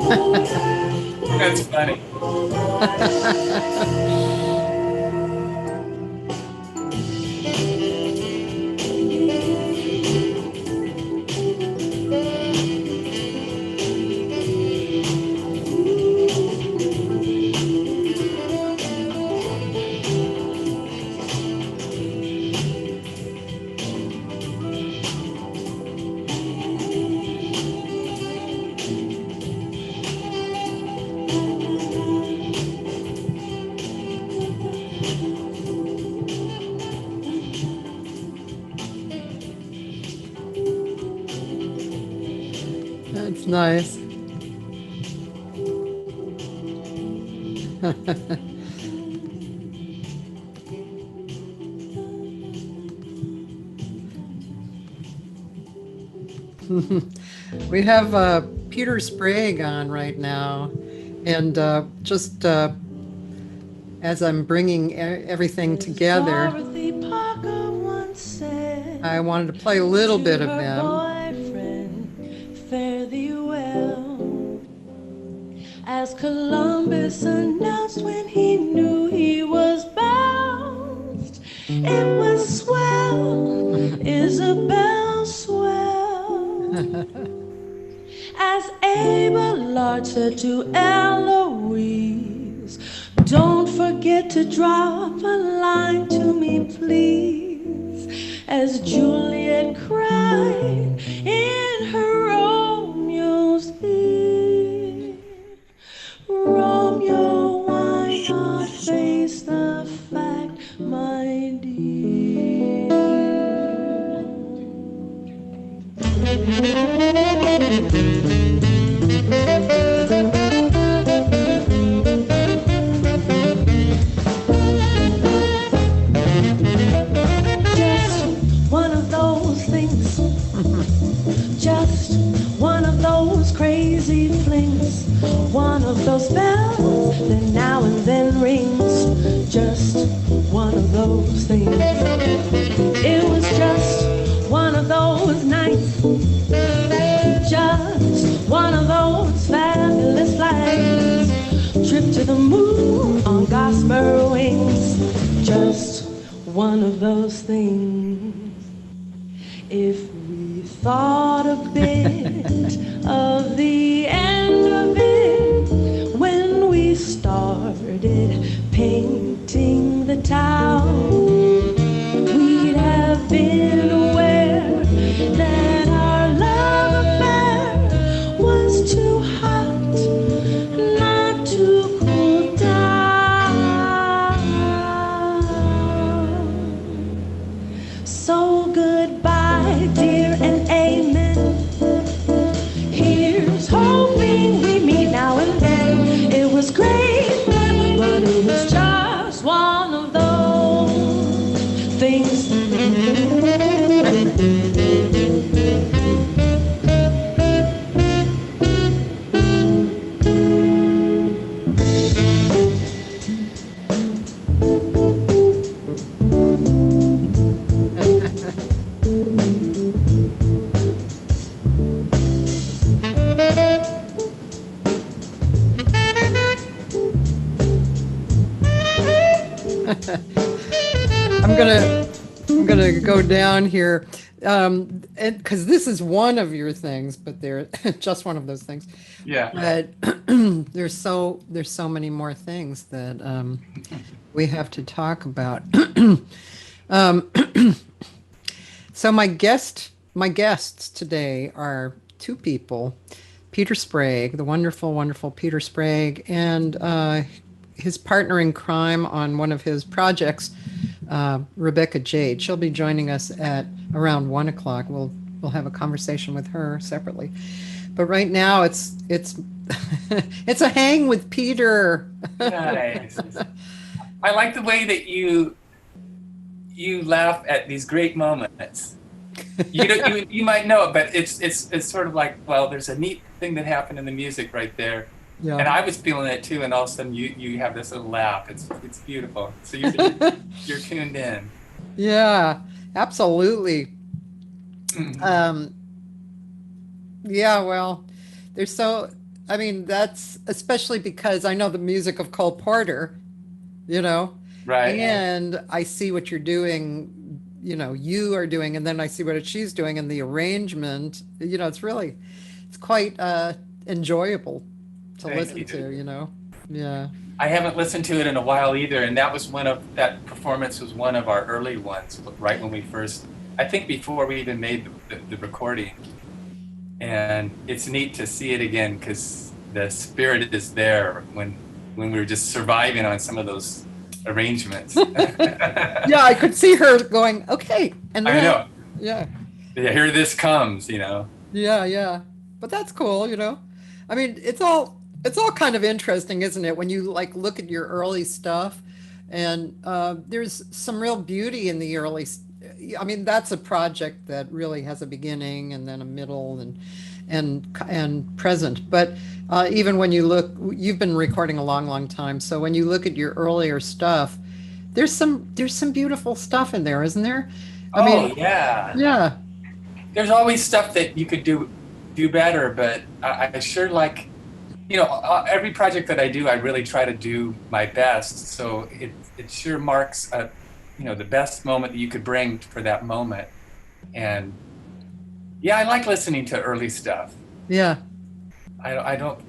That's funny. That's nice. We have Peter Sprague on right now. And just as I'm bringing everything together, Dorothy Parker once I said wanted to play a little to bit of her them. boyfriend, fare thee well. As Columbus announced when he knew he was bounced, it was swell, Isabel swell. As Abelard said to Eloise, don't forget to drop a line to me, please. As Juliet cried in her Romeo's Eve, Romeo, why not face the fact, my dear? Just one of those things, just one of those crazy flings, one of those bells that now and then rings. Just one of those things. It was just one of those nights, just one of those fabulous flights, trip to the moon on gossamer wings. Just one of those things. If we thought a bit of the end of it when we started painting the town, we'd have been aware that our love affair was too hot not to cool down. So goodbye, dear, and amen. Here's hoping we meet now and then. It was great, but it was just one of those things. I'm gonna go down here, and because this is one of your things, but they're just one of those things. Yeah. But there's so many more things that we have to talk about. um, so my guests today are two people: Peter Sprague, the wonderful, wonderful Peter Sprague, and his partner in crime on one of his projects, Rebecca Jade. She'll be joining us at around 1 o'clock. We'll have a conversation with her separately. But right now it's it's a hang with Peter. Nice. I like the way that you laugh at these great moments. You might know it, but it's sort of like, well, there's a neat thing that happened in the music right there. Yeah. And I was feeling it too, and all of a sudden you have this little laugh. It's beautiful. So you're tuned in. Yeah, absolutely. Mhm. Um, yeah, well, there's so I mean, that's especially because I know the music of Cole Porter, you know, Right. and I see what you're doing, you are doing, and then I see what she's doing and the arrangement, it's quite enjoyable to Thank listen you. to, Yeah. I haven't listened to it in a while either, and that performance was one of our early ones, right when we first, I think before we even made the recording. And it's neat to see it again because the spirit is there when we were just surviving on some of those arrangements. Yeah, I could see her going, okay, and I then, know. yeah. Yeah, here this comes, Yeah, yeah. But that's cool. I mean, it's all kind of interesting, isn't it? When you like look at your early stuff and there's some real beauty in the I mean, that's a project that really has a beginning and then a middle and present. But even when you look, you've been recording a long, long time. So when you look at your earlier stuff, there's some beautiful stuff in there, isn't there? I Oh mean, yeah. yeah. There's always stuff that you could do better, but I sure like, every project that I do, I really try to do my best. So it sure marks the best moment that you could bring for that moment. And yeah, I like listening to early stuff. Yeah. I don't,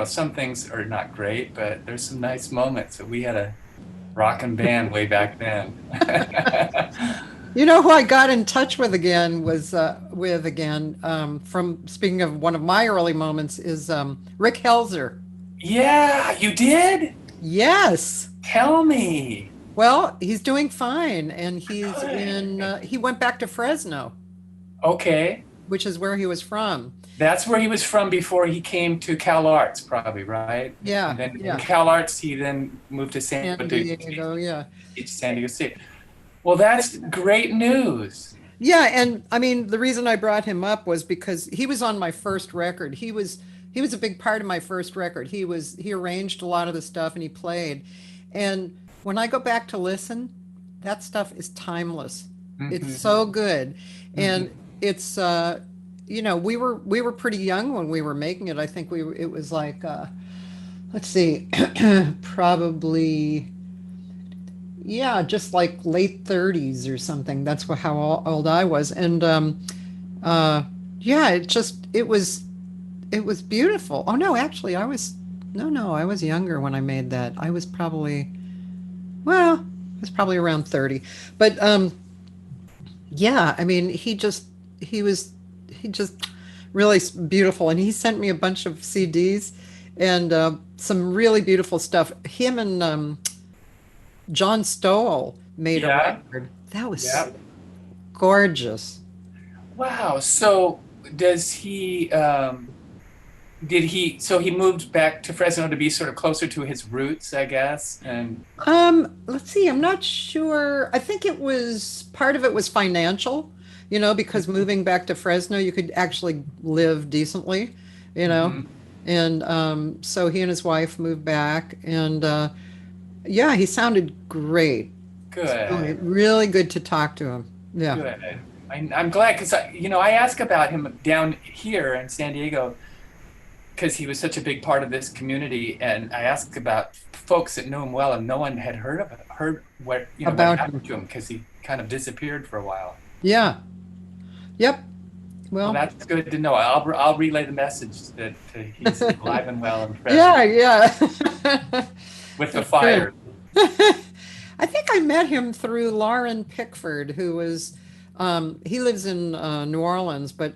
some things are not great, but there's some nice moments that we had a rockin' band way back then. You know who I got in touch with again from speaking of one of my early moments is Rick Helzer. Yeah, you did? Yes. Tell me. Well, he's doing fine, and Good. he went back to Fresno, Okay. which is where he was from. That's where he was from before he came to Cal Arts, probably, right? Yeah, And then yeah. in Cal Arts, he then moved to San Diego, yeah. San Diego State. Well, that's great news. Yeah, and I mean the reason I brought him up was because he was on my first record. He was a big part of my first record. He arranged a lot of the stuff and he played. And when I go back to listen, that stuff is timeless. It's so good. And it's we were pretty young when we were making it. I think it was like let's see, probably yeah, just like late 30s or something. That's how old I was. And yeah, it was beautiful. Oh no, actually I was younger when I made that. I was probably around 30. But yeah, I mean, he just really beautiful. And he sent me a bunch of CDs and some really beautiful stuff. Him and John Stowell made a record. That was Yeah. gorgeous. Wow. So does so he moved back to Fresno to be sort of closer to his roots, I guess. And Let's see, I'm not sure. I think part of it was financial, because moving back to Fresno, you could actually live decently, you know. Mhm. And so he and his wife moved back, and yeah, he sounded great. Good. Really good to talk to him. Yeah. Good. I'm glad because I ask about him down here in San Diego because he was such a big part of this community, and I asked about folks that knew him well, and no one had heard what About happened to him because he kind of disappeared for a while. Yeah. Yep. Well, Well, that's good to know. I'll relay the message that he's alive and well and present yeah, yeah. with the fire. I think I met him through Lauren Pickford, who was, he lives in New Orleans, but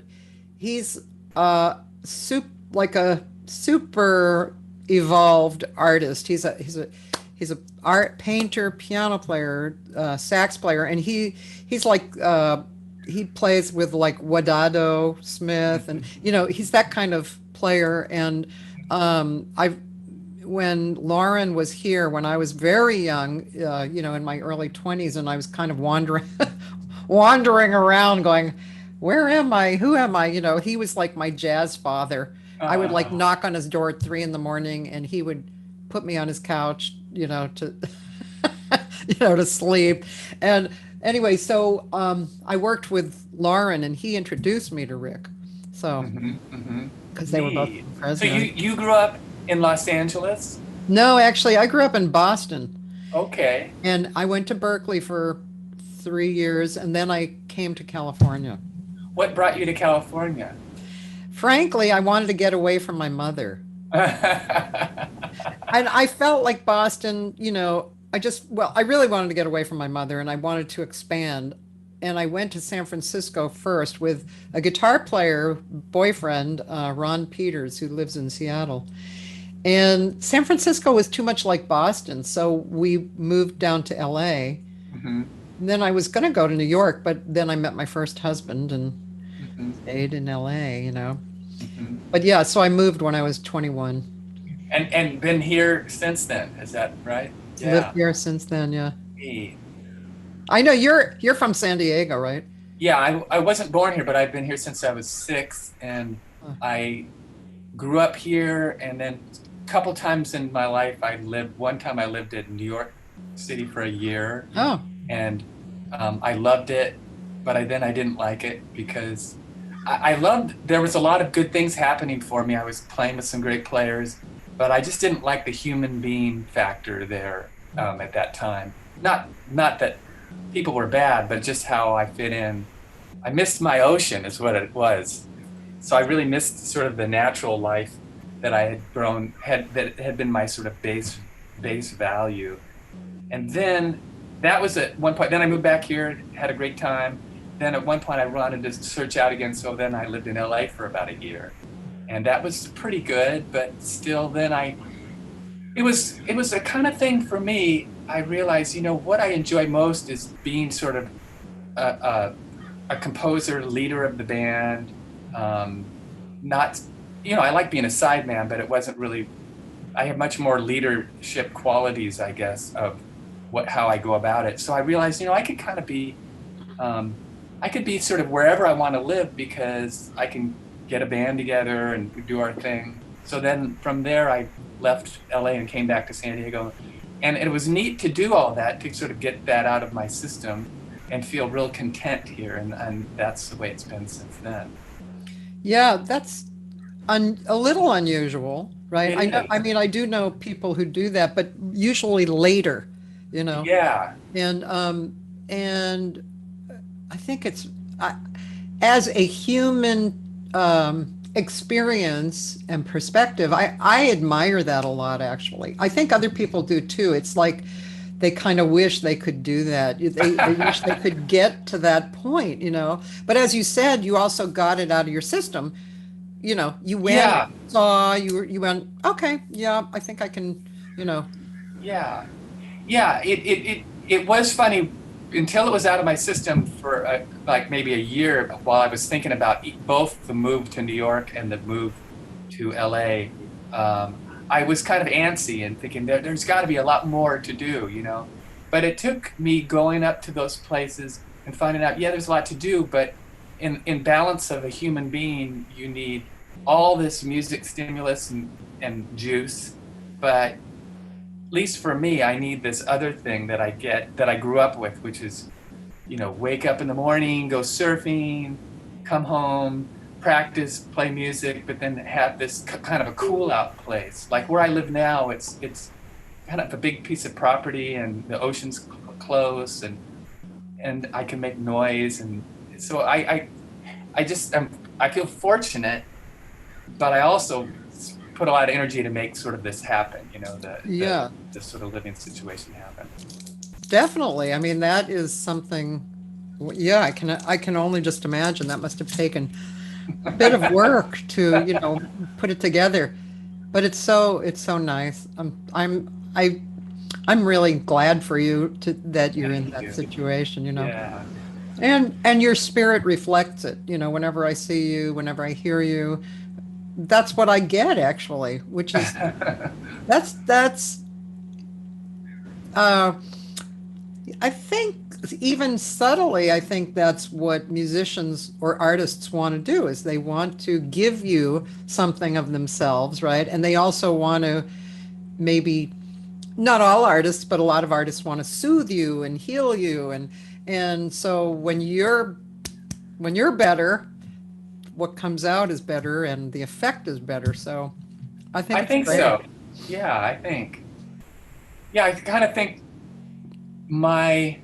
he's like a super evolved artist. He's a art painter, piano player, sax player, and he's like he plays with like Wadado Smith, and he's that kind of player. And when Lauren was here, when I was very young, in my early 20s, and I was kind of wandering around going, where am I? Who am I? He was like my jazz father. I would like knock on his door at 3 a.m. and he would put me on his couch, to, to sleep. And anyway, so I worked with Lauren and he introduced me to Rick. So, because they were both Neat. So president. you grew up in Los Angeles? No, actually, I grew up in Boston, Okay. and I went to Berkeley for 3 years, and then I came to California. What brought you to California? Frankly, I wanted to get away from my mother. And I felt like Boston, I really wanted to get away from my mother and I wanted to expand. And I went to San Francisco first with a guitar player boyfriend, Ron Peters, who lives in Seattle. And San Francisco was too much like Boston. So we moved down to LA. Hmm. And then I was going to go to New York, but then I met my first husband and Hmm. stayed in LA. Hmm. But yeah, so I moved when I was 21. And been here since then, is that right? Lived Yeah. here since then, yeah. Neat. I know you're from San Diego, right? Yeah, I wasn't born here, but I've been here since I was 6, and Huh. I grew up here, and then a couple times in my life one time I lived in New York City for a year, Oh, and I loved it, but then I didn't like it because I loved, there was a lot of good things happening for me. I was playing with some great players, but I just didn't like the human being factor there at that time. Not that people were bad, but just how I fit in. I missed my ocean is what it was. So I really missed sort of the natural life that I that had been my sort of base value. And then that was at one point. Then I moved back here, had a great time. Then at one point I wanted to search out again, so then I lived in LA for about a year, and that was pretty good. But still, it was a kind of thing for me. I realized, what I enjoy most is being sort of a composer, leader of the band. Not, I like being a sideman, but it wasn't really. I have much more leadership qualities, I guess, of how I go about it. So I realized, I could kind of be. I could be sort of wherever I want to live because I can get a band together and do our thing. So then from there, I left LA and came back to San Diego. And it was neat to do all that, to sort of get that out of my system and feel real content here. And that's the way it's been since then. yeah, that's a little unusual, right? It I know. I is. mean, I do know people who do that, but usually later, you know. Yeah. And I think as a human experience and perspective, I admire that a lot, actually. I think other people do too. It's like they kind of wish they could do that. They wish they could get to that point. But as you said, you also got it out of your system. You went, Yeah. saw, you went, okay, yeah, I think I can, you know. Yeah. Yeah. It was funny until it was out of my system for like maybe a year while I was thinking about both the move to New York and the move to LA. I was kind of antsy and thinking there's got to be a lot more to do. But it took me going up to those places and finding out, yeah, there's a lot to do, but in balance of a human being, you need all this music stimulus and juice, but at least for me, I need this other thing that I grew up with, which is, wake up in the morning, go surfing, come home, practice, play music, but then have this kind of a cool out place. Like where I live now, it's kind of a big piece of property and the ocean's close and I can make noise. And so I feel fortunate, but I also put a lot of energy to make sort of this happen, Yeah, the sort of living situation happen. definitely. I mean, that is something, yeah, I can only just imagine that must have taken a bit of work to, put it together. But it's so nice. I'm really glad for you that you're in Thank that you. situation. Yeah. And your spirit reflects it. Whenever I see you, whenever I hear you, that's what I get actually, which is that's uh I think even subtly, I think that's what musicians or artists want to do is they want to give you something of themselves, right? And they also want to maybe not all artists, but a lot of artists want to soothe you and heal you and so when you're better, what comes out is better and the effect is better. So I think I it's think great. so. Yeah, I think. Yeah, I kind of think my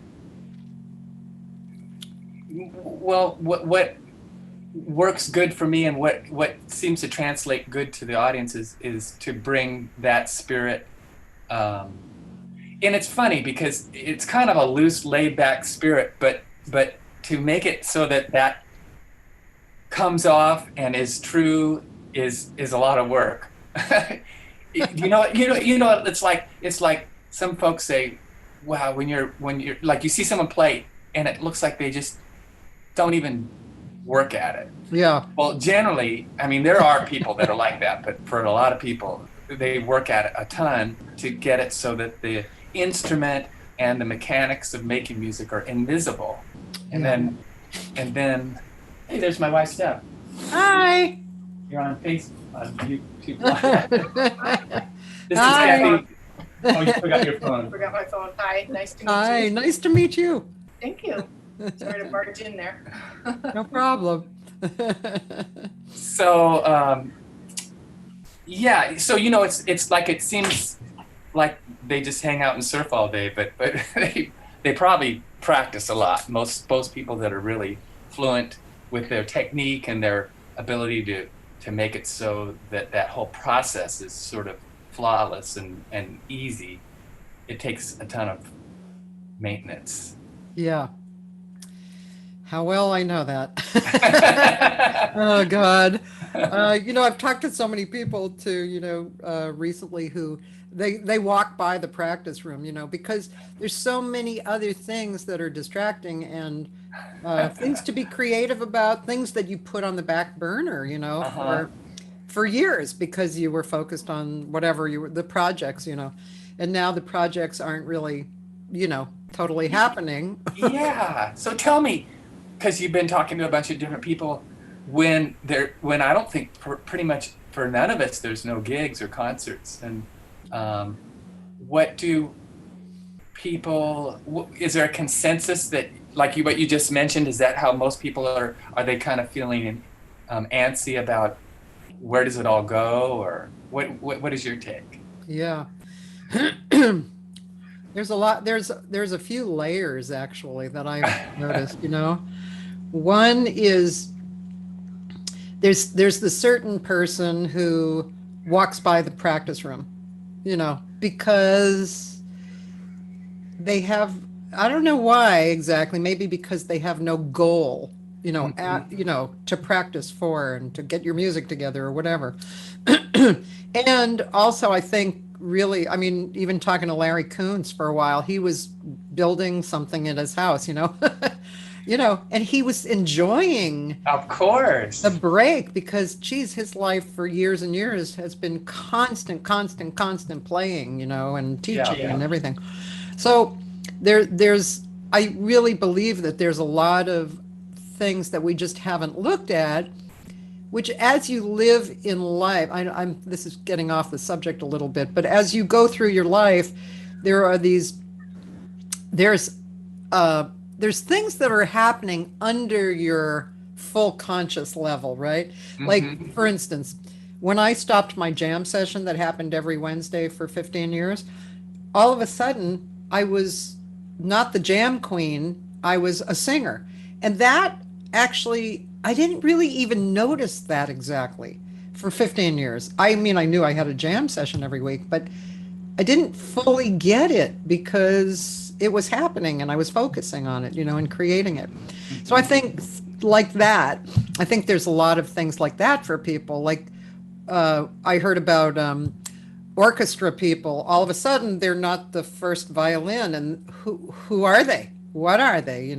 what works good for me and what seems to translate good to the audience is to bring that spirit. And it's funny because it's kind of a loose, laid back spirit, but to make it so that that comes off and is true is a lot of work. It's like some folks say, wow, when you're like you see someone play and it looks like they just don't even work at it. Yeah. Well, generally, I mean, there are people that are like that, but for a lot of people, they work at it a ton to get it so that the instrument and the mechanics of making music are invisible. And then, hey, there's my wife, Steph. Hi. You're on Facebook, on YouTube Live. This is Hi. Cathy. Oh, you forgot your I phone. forgot my phone. Hi, nice to meet Hi. you. Nice to meet you. Thank you. Sorry to barge in there. No problem. So, yeah, so it's like it seems like they just hang out and surf all day, but they probably practice a lot. Most people that are really fluent with their technique and their ability to make it so that that whole process is sort of flawless and easy, it takes a ton of maintenance. Yeah. How well I know that. Oh God. I've talked to so many people too, recently who they walk by the practice room, because there's so many other things that are distracting and things to be creative about, things that you put on the back burner, for years because you were focused on whatever the projects, and now the projects aren't really, totally happening. Yeah. So tell me, because you've been talking to a bunch of different people, when I don't think pretty much for none of us there's no gigs or concerts, and what do people? Is there a consensus that, like what you just mentioned, is that how most people are? Are they kind of feeling antsy about where does it all go, or what is your take? Yeah. There's a lot, there's a few layers actually that I've noticed, One is there's the certain person who walks by the practice room, because they have, I don't know why exactly, maybe because they have no goal, to practice for and to get your music together or whatever. And also I think really, I mean, even talking to Larry Koontz for a while, he was building something in his house, and he was enjoying, of course, the break because, geez, his life for years and years has been constant playing, and teaching and everything. So I really believe that there's a lot of things that we just haven't looked at, which as you live in life, this is getting off the subject a little bit, but as you go through your life, there's things that are happening under your full conscious level, right? Mm-hmm. Like, for instance, when I stopped my jam session that happened every Wednesday for 15 years, all of a sudden I was not the jam queen, I was a singer. And that actually, I didn't really even notice that exactly for 15 years. I mean, I knew I had a jam session every week, but I didn't fully get it because it was happening and I was focusing on it, and creating it. So I think like that, I think there's a lot of things like that for people. Like I heard about orchestra people. All of a sudden, they're not the first violin, and who are they? What are they?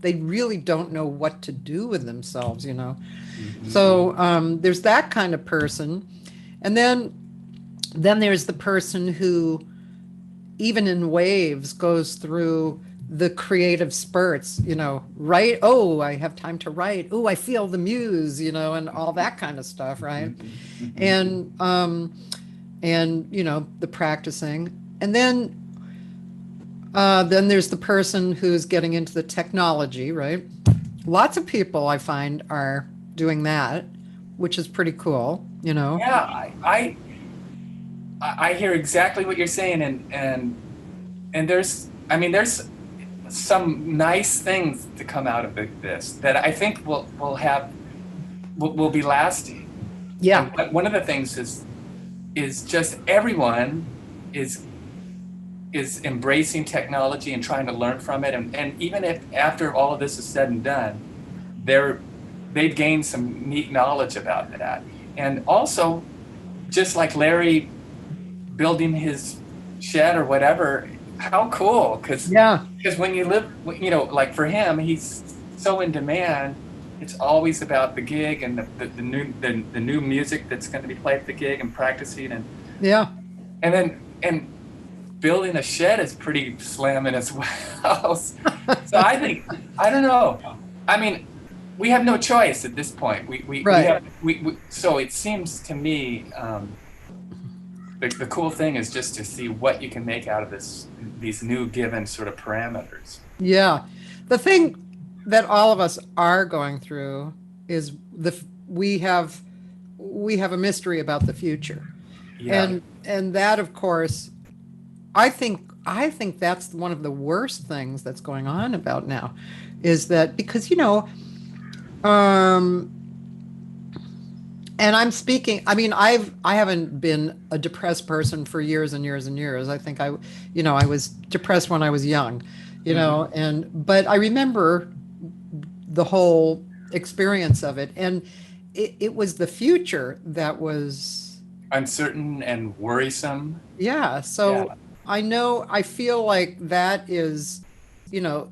They really don't know what to do with themselves. Mm-hmm. So there's that kind of person, and then there's the person who, even in waves, goes through the creative spurts. Write. Oh, I have time to write. Oh, I feel the muse. And all that kind of stuff, right? Mm-hmm. And the practicing, and then there's the person who's getting into the technology, right? Lots of people I find are doing that, which is pretty cool, you know. Yeah, I hear exactly what you're saying, and there's, I mean, there's some nice things to come out of this that I think will be lasting. Yeah. And one of the things is just everyone is embracing technology and trying to learn from it, and even if after all of this is said and done, they've gained some neat knowledge about that. And also, just like Larry building his shed or whatever, how cool, because Yeah. when you live, you know, like for him, he's so in demand. It's always about the gig and the new music that's going to be played at the gig and practicing, Yeah. and building a shed is pretty slamming as well. So I think, I don't know. I mean, we have no choice at this point. Right. So it seems to me, the cool thing is just to see what you can make out of these new given sort of parameters. Yeah. The thing that all of us are going through is we have a mystery about the future. Yeah. And that, of course, I think that's one of the worst things that's going on about now, is that because, you know, and I'm speaking, I mean, I haven't been a depressed person for years and years and years. I think I was depressed when I was young, you know, but I remember the whole experience of it. And it was the future that was Uncertain and worrisome. yeah. So Yeah. I feel like that is, you know,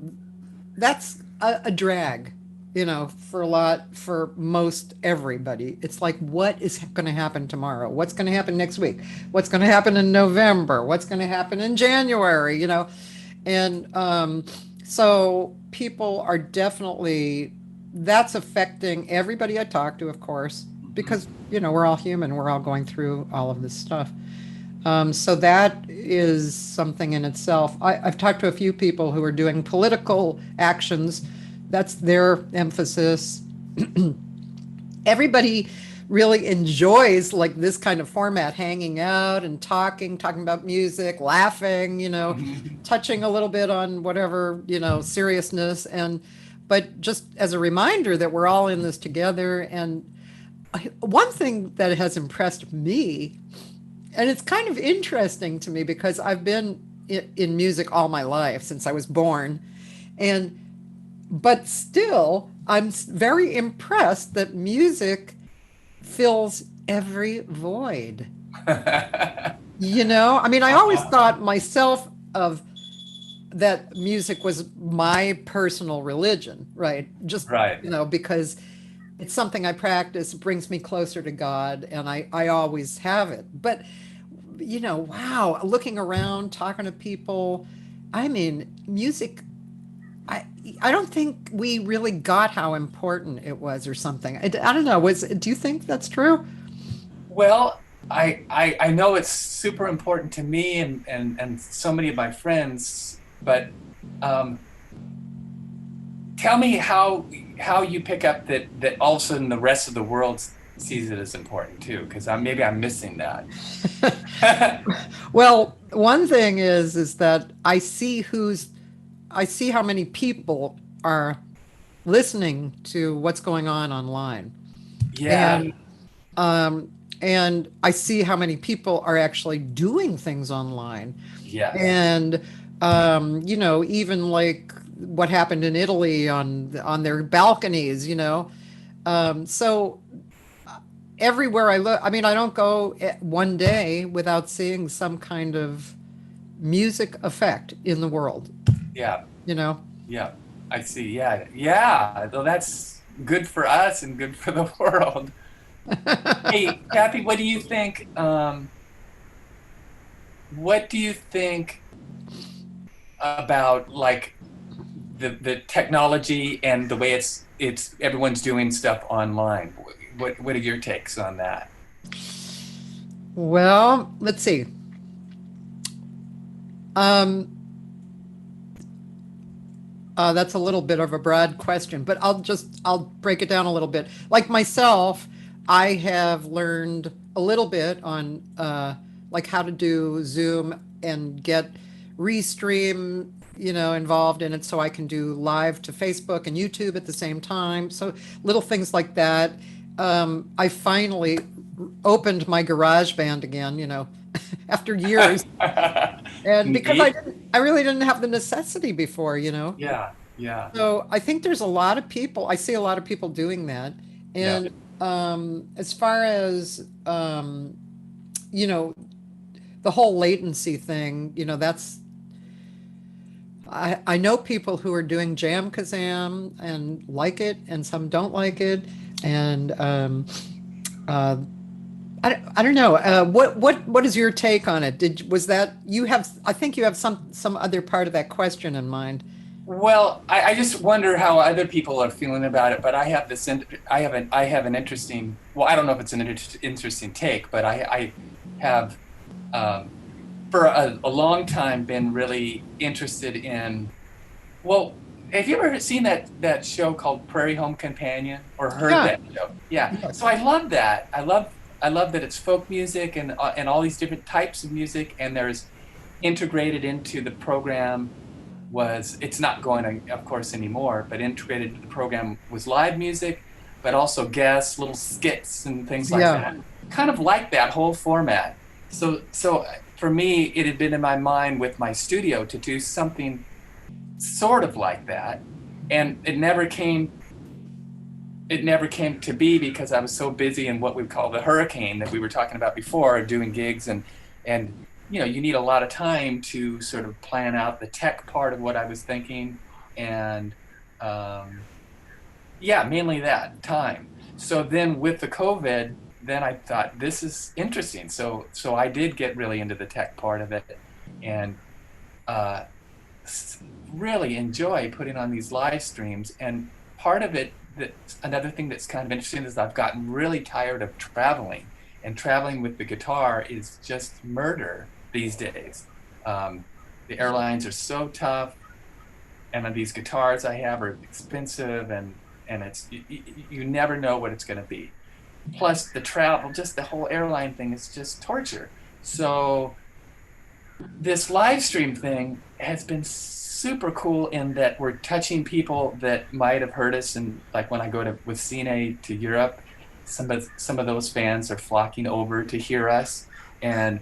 that's a drag, you know, for most everybody. It's like, what is going to happen tomorrow? What's going to happen next week? What's going to happen in November? What's going to happen in January? You know, and so people are definitely, that's affecting everybody I talk to, of course, because, you know, we're all human. We're all going through all of this stuff. So that is something in itself. I've talked to a few people who are doing political actions. That's their emphasis. Everybody really enjoys like this kind of format, hanging out and talking about music, laughing, you know, touching a little bit on whatever, you know, seriousness. But just as a reminder that we're all in this together. And one thing that has impressed me, and it's kind of interesting to me because I've been in music all my life since I was born, but still I'm very impressed that music fills every void. You know, I mean, I always thought myself of that music was my personal religion, right? Just, Right. you know, because it's something I practice, it brings me closer to God, and I always have it. But, you know, wow, looking around, talking to people, I mean, music, I don't think we really got how important it was or something. I don't know. Do you think that's true? Well, I know it's super important to me and so many of my friends, but tell me how you pick up that all of a sudden the rest of the world sees it as important too, because maybe I'm missing that. Well, one thing is that I see how many people are listening to what's going on online. Yeah. And I see how many people are actually doing things online. Yeah. And you know, even like what happened in Italy on their balconies, you know. So everywhere I look, I mean, I don't go one day without seeing some kind of music effect in the world, Yeah. you know. Yeah. I see. Yeah. Yeah. Though that's good for us and good for the world. Hey, Cathy, what do you think? What do you think about like the technology and the way it's everyone's doing stuff online? What are your takes on that? Well, let's see. That's a little bit of a broad question, but I'll break it down a little bit. Like myself, I have learned a little bit on like how to do Zoom and get Restream, involved in it so I can do live to Facebook and YouTube at the same time. So little things like that. I finally opened my garage band again, after years. And because Neat. I really didn't have the necessity before. Yeah, yeah, So I think there's a lot of people, I see a lot of people doing that. yeah. And as far as, you know, the whole latency thing, I know people who are doing Jam Kazam and like it, and some don't like it. And uh, I don't know. What is your take on it? Was that you have? I think you have some other part of that question in mind. Well, I just wonder how other people are feeling about it. But I have this. I have an interesting. Well, I don't know if it's an interesting take, but I have um, for a long time been really interested in. Well, have you ever seen that show called Prairie Home Companion or heard Yeah. that show? Yeah. Yes. So I love that. I love that it's folk music and all these different types of music, and there's integrated into the program was it's not going of course anymore, but integrated into the program was live music, but also guests, little skits and things like Yeah. that. Kind of like that whole format. So for me, it had been in my mind with my studio to do something sort of like that, and it never came to be because I was so busy in what we call the hurricane that we were talking about before, doing gigs and you need a lot of time to sort of plan out the tech part of what I was thinking, and yeah, mainly that time. So then with the COVID, then I thought this is interesting. So I did get really into the tech part of it, and uh, really enjoy putting on these live streams. And part of it, that another thing that's kind of interesting is I've gotten really tired of traveling, and traveling with the guitar is just murder these days. The airlines are so tough, and these guitars I have are expensive, and it's you never know what it's going to be. Plus the travel, just the whole airline thing is just torture. So this live stream thing has been super cool in that we're touching people that might have heard us, and like when I go to with CNA to Europe, some of those fans are flocking over to hear us, and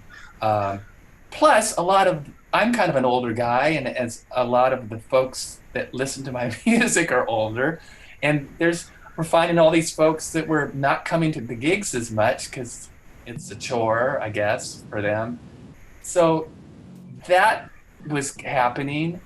plus a lot of I'm kind of an older guy, and as a lot of the folks that listen to my music are older, and we're finding all these folks that were not coming to the gigs as much because it's a chore, I guess, for them. So that was happening,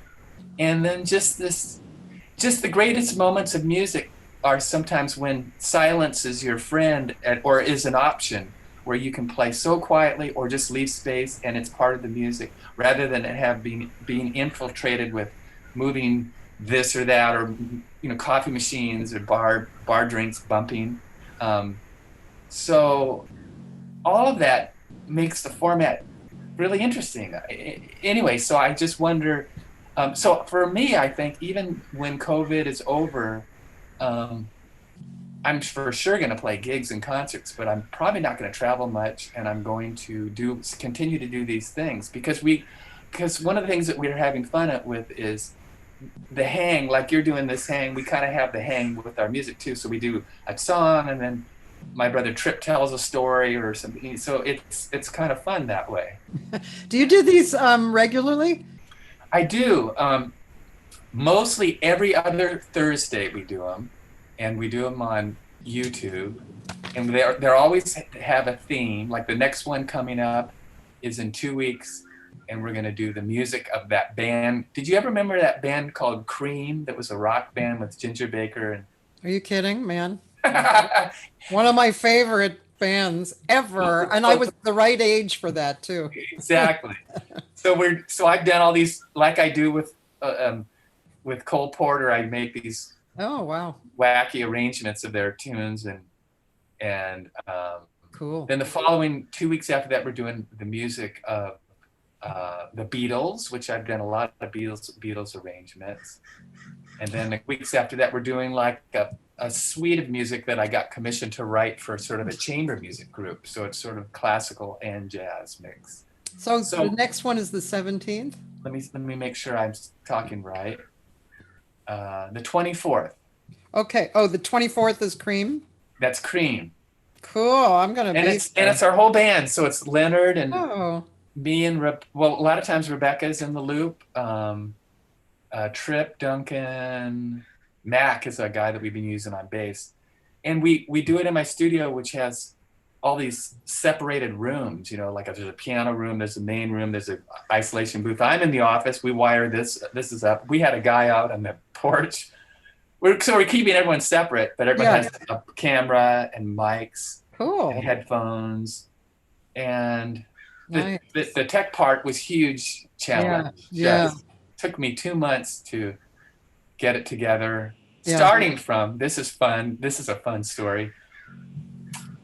and then just the greatest moments of music are sometimes when silence is your friend or is an option, where you can play so quietly or just leave space and it's part of the music, rather than it being infiltrated with moving this or that, or coffee machines or bar drinks bumping. So all of that makes the format really interesting. Anyway, so I just wonder. So for me, I think even when COVID is over, I'm for sure going to play gigs and concerts, but I'm probably not going to travel much, and I'm going to continue to do these things because one of the things that we're having fun with is the hang. Like you're doing this hang, we kind of have the hang with our music too. So we do a song, and then my brother Trip tells a story or something. So it's kind of fun that way. Do you do these regularly? I do. Mostly every other Thursday we do them, and we do them on YouTube. And they're always have a theme. Like the next one coming up is in 2 weeks, and we're going to do the music of that band. Did you ever remember that band called Cream that was a rock band with Ginger Baker? Are you kidding, man? And One of my favorite bands ever, and I was the right age for that too. exactly. So I've done all these, like I do with Cole Porter. I make these Oh, wow. wacky arrangements of their tunes, and Cool. then the following 2 weeks after that, we're doing the music of the Beatles, which I've done a lot of Beatles arrangements. And then the weeks after that, we're doing like a suite of music that I got commissioned to write for sort of a chamber music group. So it's sort of classical and jazz mix. So So the next one is the 17th. let me make sure I'm talking right. The 24th. Okay. Oh, the 24th is Cream. That's Cream. Cool. I'm gonna And be it's there. our whole band. So it's Leonard and Oh, me and well, a lot of times Rebecca's in the loop. Trip, Duncan, Mac is a guy that we've been using on bass, and we do it in my studio, which has all these separated rooms. You know, like there's a piano room, there's a main room, there's an isolation booth. I'm in the office. We wire this. This is up. We had a guy out on the porch. We're keeping everyone separate, but everyone has a camera and mics cool. and headphones, and Nice. the tech part was huge challenge. Yeah. Just took me 2 months to get it together. Yeah. Starting from, this is fun. This is a fun story.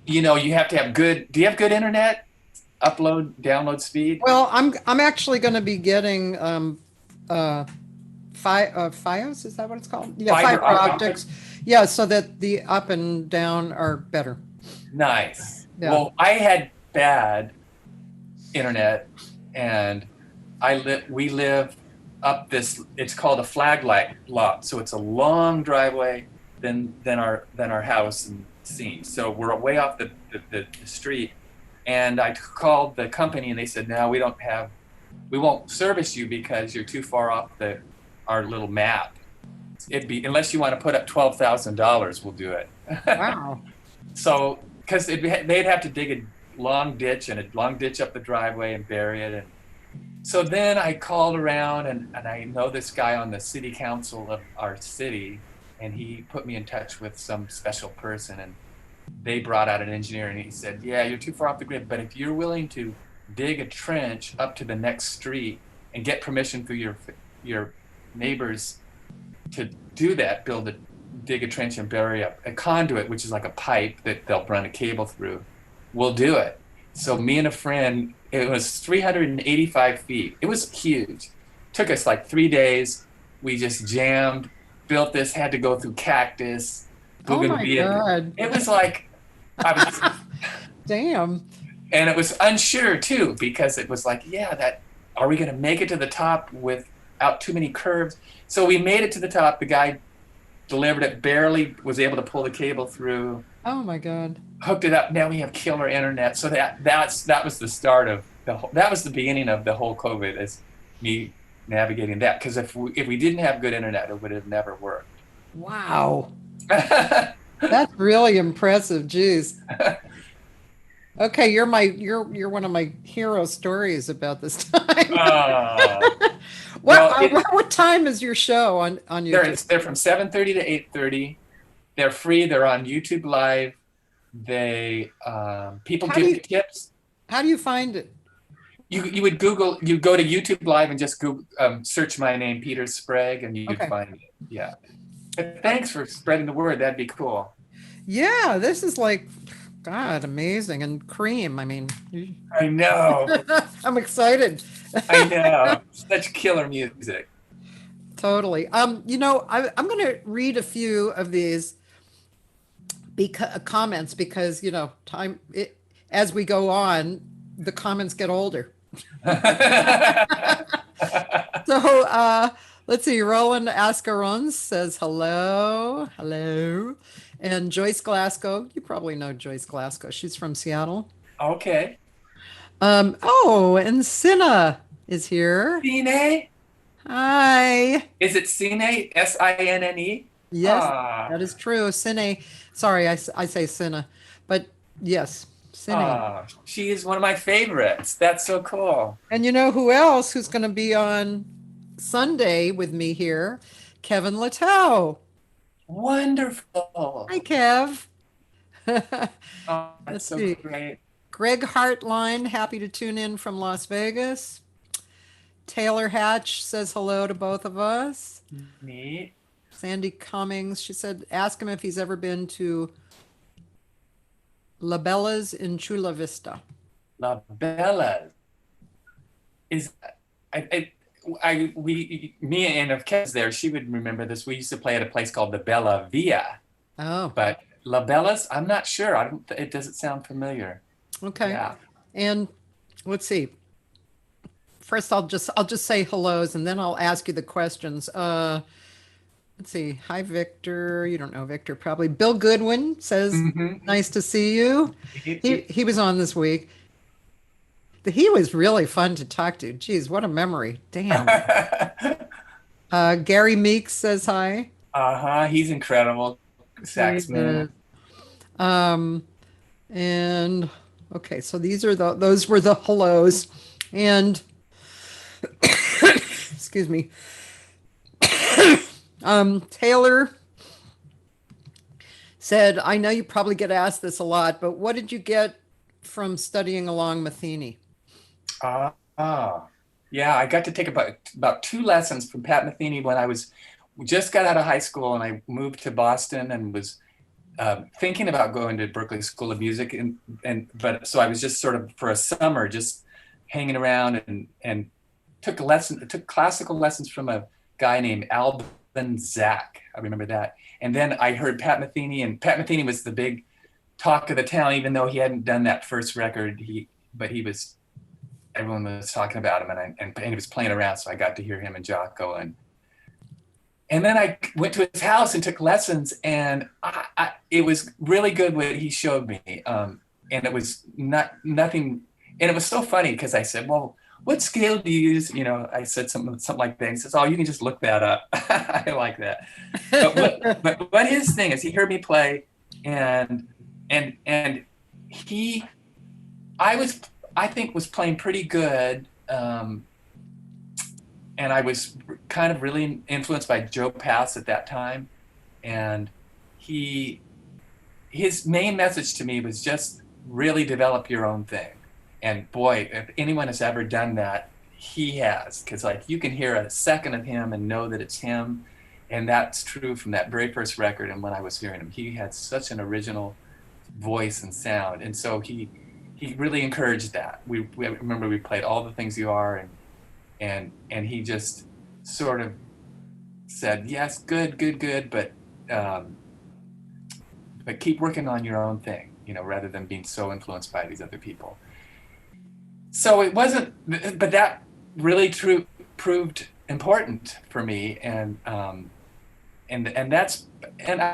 You know, you have to have do you have good internet? Download speed? Well, I'm actually going to be getting FiOS, is that what it's called? Yeah, Fiber fiber optics. optics. Yeah, so that the up and down are better. Nice. Yeah. Well, I had bad internet, and we live up this, it's called a flag light lot. So it's a long driveway than our house and scene. So we're way off the street. And I called the company and they said, no, we won't service you because you're too far off our little map. It'd be, unless you want to put up $12,000, we'll do it. Wow. So, because they'd have to dig a long ditch up the driveway and bury it. And so then I called around and I know this guy on the city council of our city, and he put me in touch with some special person, and they brought out an engineer and he said, yeah, you're too far off the grid, but if you're willing to dig a trench up to the next street and get permission through your neighbors to do that, dig a trench and bury a conduit, which is like a pipe that they'll run a cable through, we'll do it. So me and a friend, it was 385 feet. It was huge. Took us like 3 days. We just jammed, built this, had to go through cactus. Oh my God. It was like, Damn. and it was unsure too, because it was like, are we gonna make it to the top without too many curves? So we made it to the top. The guy delivered it, barely was able to pull the cable through. Oh my God. Hooked it up. Now we have killer internet. So that was the start of that was the beginning of the whole COVID, is me navigating that. Because if we didn't have good internet, it would have never worked. Wow. That's really impressive. Jeez. Okay, you're one of my hero stories about this time. What time is your show on YouTube? They're from 7:30 to 8:30. They're free. They're on YouTube Live. They people give me tips. How do you find it? You would go to YouTube Live and just Google, search my name, Peter Sprague, and you'd find it. Yeah. But thanks for spreading the word. That'd be cool. Yeah, this is like, God, amazing. And Cream, I mean. I know. I'm excited. I know. Such killer music. Totally. I'm going to read a few of these comments because, as we go on, the comments get older. So let's see. Roland Ascarons says hello. And Joyce Glasgow, you probably know Joyce Glasgow. She's from Seattle. Okay. And Cinna is here. Cine? Hi. Is it Cine? SINNE? Yes, that is true. Cine. Sorry, I say Cinna, but yes, Cine. She is one of my favorites. That's so cool. And you know who else who's going to be on Sunday with me here? Kevin Littau. Wonderful. Hi, Kev. That's Let's so see. great. Greg Hartline, happy to tune in from Las Vegas. Taylor Hatch says hello to both of us. Neat. Sandy Cummings, she said, ask him if he's ever been to La Bella's in Chula Vista. La Bella. is me and if Kev's there, she would remember this. We used to play at a place called the Bella Via, Oh, but La Bella's, I'm not sure. I don't. It doesn't sound familiar. okay. Yeah. And let's see. First, I'll just say hellos, and then I'll ask you the questions. Let's see. Hi, Victor. You don't know Victor, probably. Bill Goodwin says, Hmm. "Nice to see you." He was on this week. He was really fun to talk to. Geez, what a memory. Damn. Gary Meeks says hi. He's incredible. Saxman. Um, and okay, so those were the hellos, and excuse me. Taylor said, "I know you probably get asked this a lot, but what did you get from studying along Matheny?" Yeah, I got to take about 2 lessons from Pat Metheny when we just got out of high school, and I moved to Boston and was thinking about going to Berklee School of Music, but so I was just sort of for a summer just hanging around and took classical lessons from a guy named Alban Zach. I remember that. And then I heard Pat Metheny, and Pat Metheny was the big talk of the town, even though he hadn't done that first record. Everyone was talking about him, and he was playing around, so I got to hear him and Jocko, and then I went to his house and took lessons, and it was really good what he showed me, and it was nothing, and it was so funny because I said, "Well, what scale do you use?" I said something like that. He says, "Oh, you can just look that up." I like that. But what his thing is, he heard me play, and I think was playing pretty good, and I was kind of really influenced by Joe Pass at that time, and his main message to me was just really develop your own thing. And boy, if anyone has ever done that, he has, because like you can hear a second of him and know that it's him, and that's true from that very first record. And when I was hearing him, he had such an original voice and sound, and so he really encouraged that. We remember we played All the Things You Are, and he just sort of said, yes, good, but keep working on your own thing, rather than being so influenced by these other people. So it wasn't, but that really proved important for me, and I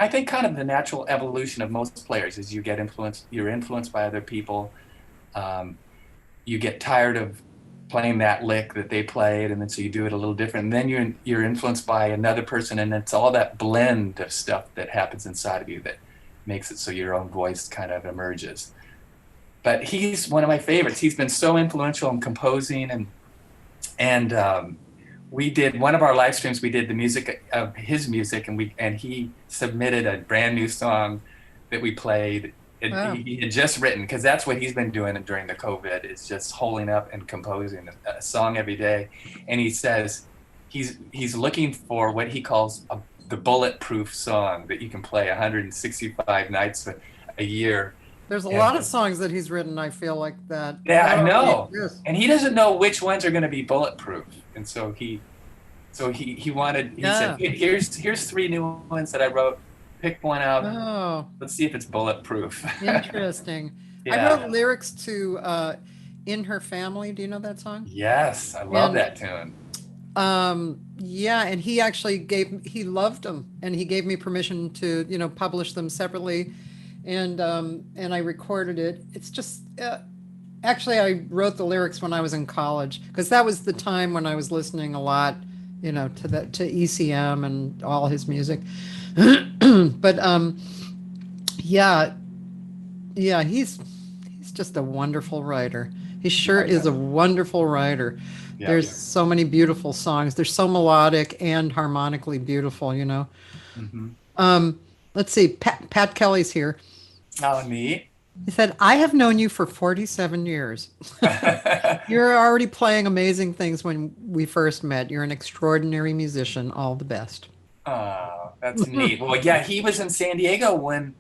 think kind of the natural evolution of most players is you're influenced by other people. You get tired of playing that lick that they played, and then so you do it a little different. And then you're influenced by another person, and it's all that blend of stuff that happens inside of you that makes it so your own voice kind of emerges. But he's one of my favorites. He's been so influential in composing, and we did one of our live streams. We did the music of his music, and he submitted a brand new song that we played. Wow. He had just written, because that's what he's been doing during the COVID, is just holding up and composing a song every day. And he says he's looking for what he calls the bulletproof song that you can play 165 nights a year. There's a lot of songs that he's written, I feel like that. Yeah, I know. Yes. And he doesn't know which ones are going to be bulletproof. And so he said, here's 3 new ones that I wrote. Pick one out. Oh, Let's see if it's bulletproof. interesting. I Yeah. wrote lyrics to In Her Family. Do you know that song? Yes, I love that tune. Yeah, and he actually he loved them, and he gave me permission to, publish them separately, and I recorded it. It's just, actually, I wrote the lyrics when I was in college, because that was the time when I was listening a lot, to ECM and all his music. But yeah, he's just a wonderful writer. He sure is a wonderful writer. Yeah. There's so many beautiful songs. They're so melodic and harmonically beautiful, Mm-hmm. Let's see. Pat Kelly's here. Oh, neat. He said, "I have known you for 47 years. You're already playing amazing things when we first met. You're an extraordinary musician. All the best." Oh, that's neat. Well, yeah, he was in San Diego when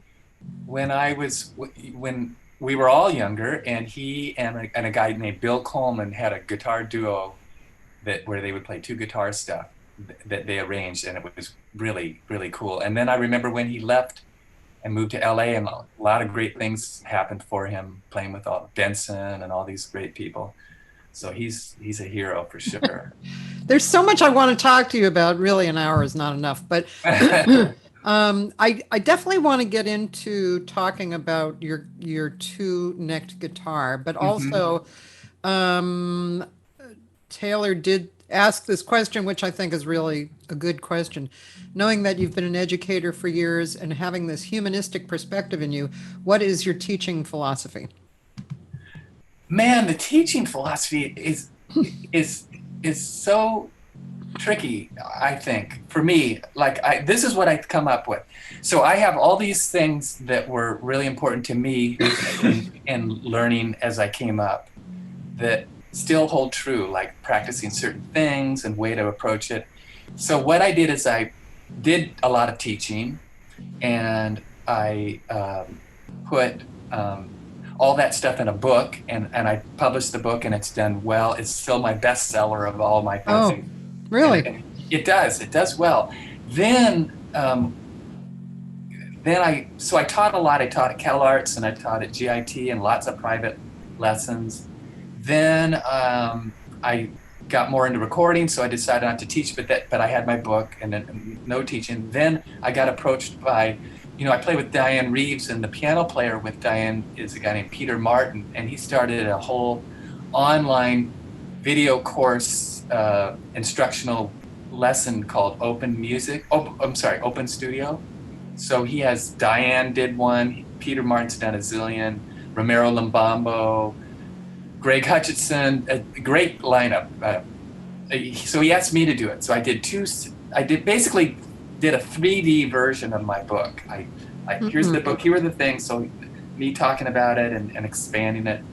we were all younger, and he and a guy named Bill Coleman had a guitar duo where they would play two guitar stuff that they arranged, and it was really, really cool. And then I remember when he left and moved to LA, and a lot of great things happened for him, playing with all Benson and all these great people. So he's a hero for sure. There's so much I want to talk to you about. Really, an hour is not enough, but I definitely want to get into talking about your two-necked guitar, but also Taylor did ask this question, which I think is really a good question. Knowing that you've been an educator for years and having this humanistic perspective in you, what is your teaching philosophy? Man, the teaching philosophy is so tricky, I think, for me. Like, this is what I come up with. So I have all these things that were really important to me in learning as I came up that still hold true, like practicing certain things and way to approach it. So what I did is I did a lot of teaching, and I put all that stuff in a book, and I published the book, and it's done well. It's still my bestseller of all my things. Oh, really? And it does well. Then I taught a lot. I taught at CalArts, and I taught at GIT, and lots of private lessons. Then I got more into recording, so I decided not to teach, but I had my book and then no teaching. Then I got approached by, I play with Diane Reeves, and the piano player with Diane is a guy named Peter Martin, and he started a whole online video course instructional lesson called Open Studio. So he has, Diane did one, Peter Martin's done a zillion, Romero Lumbambo, Greg Hutchinson, a great lineup. So he asked me to do it. So I basically did a 3D version of my book. Here's the book, here are the things. So me talking about it and expanding it.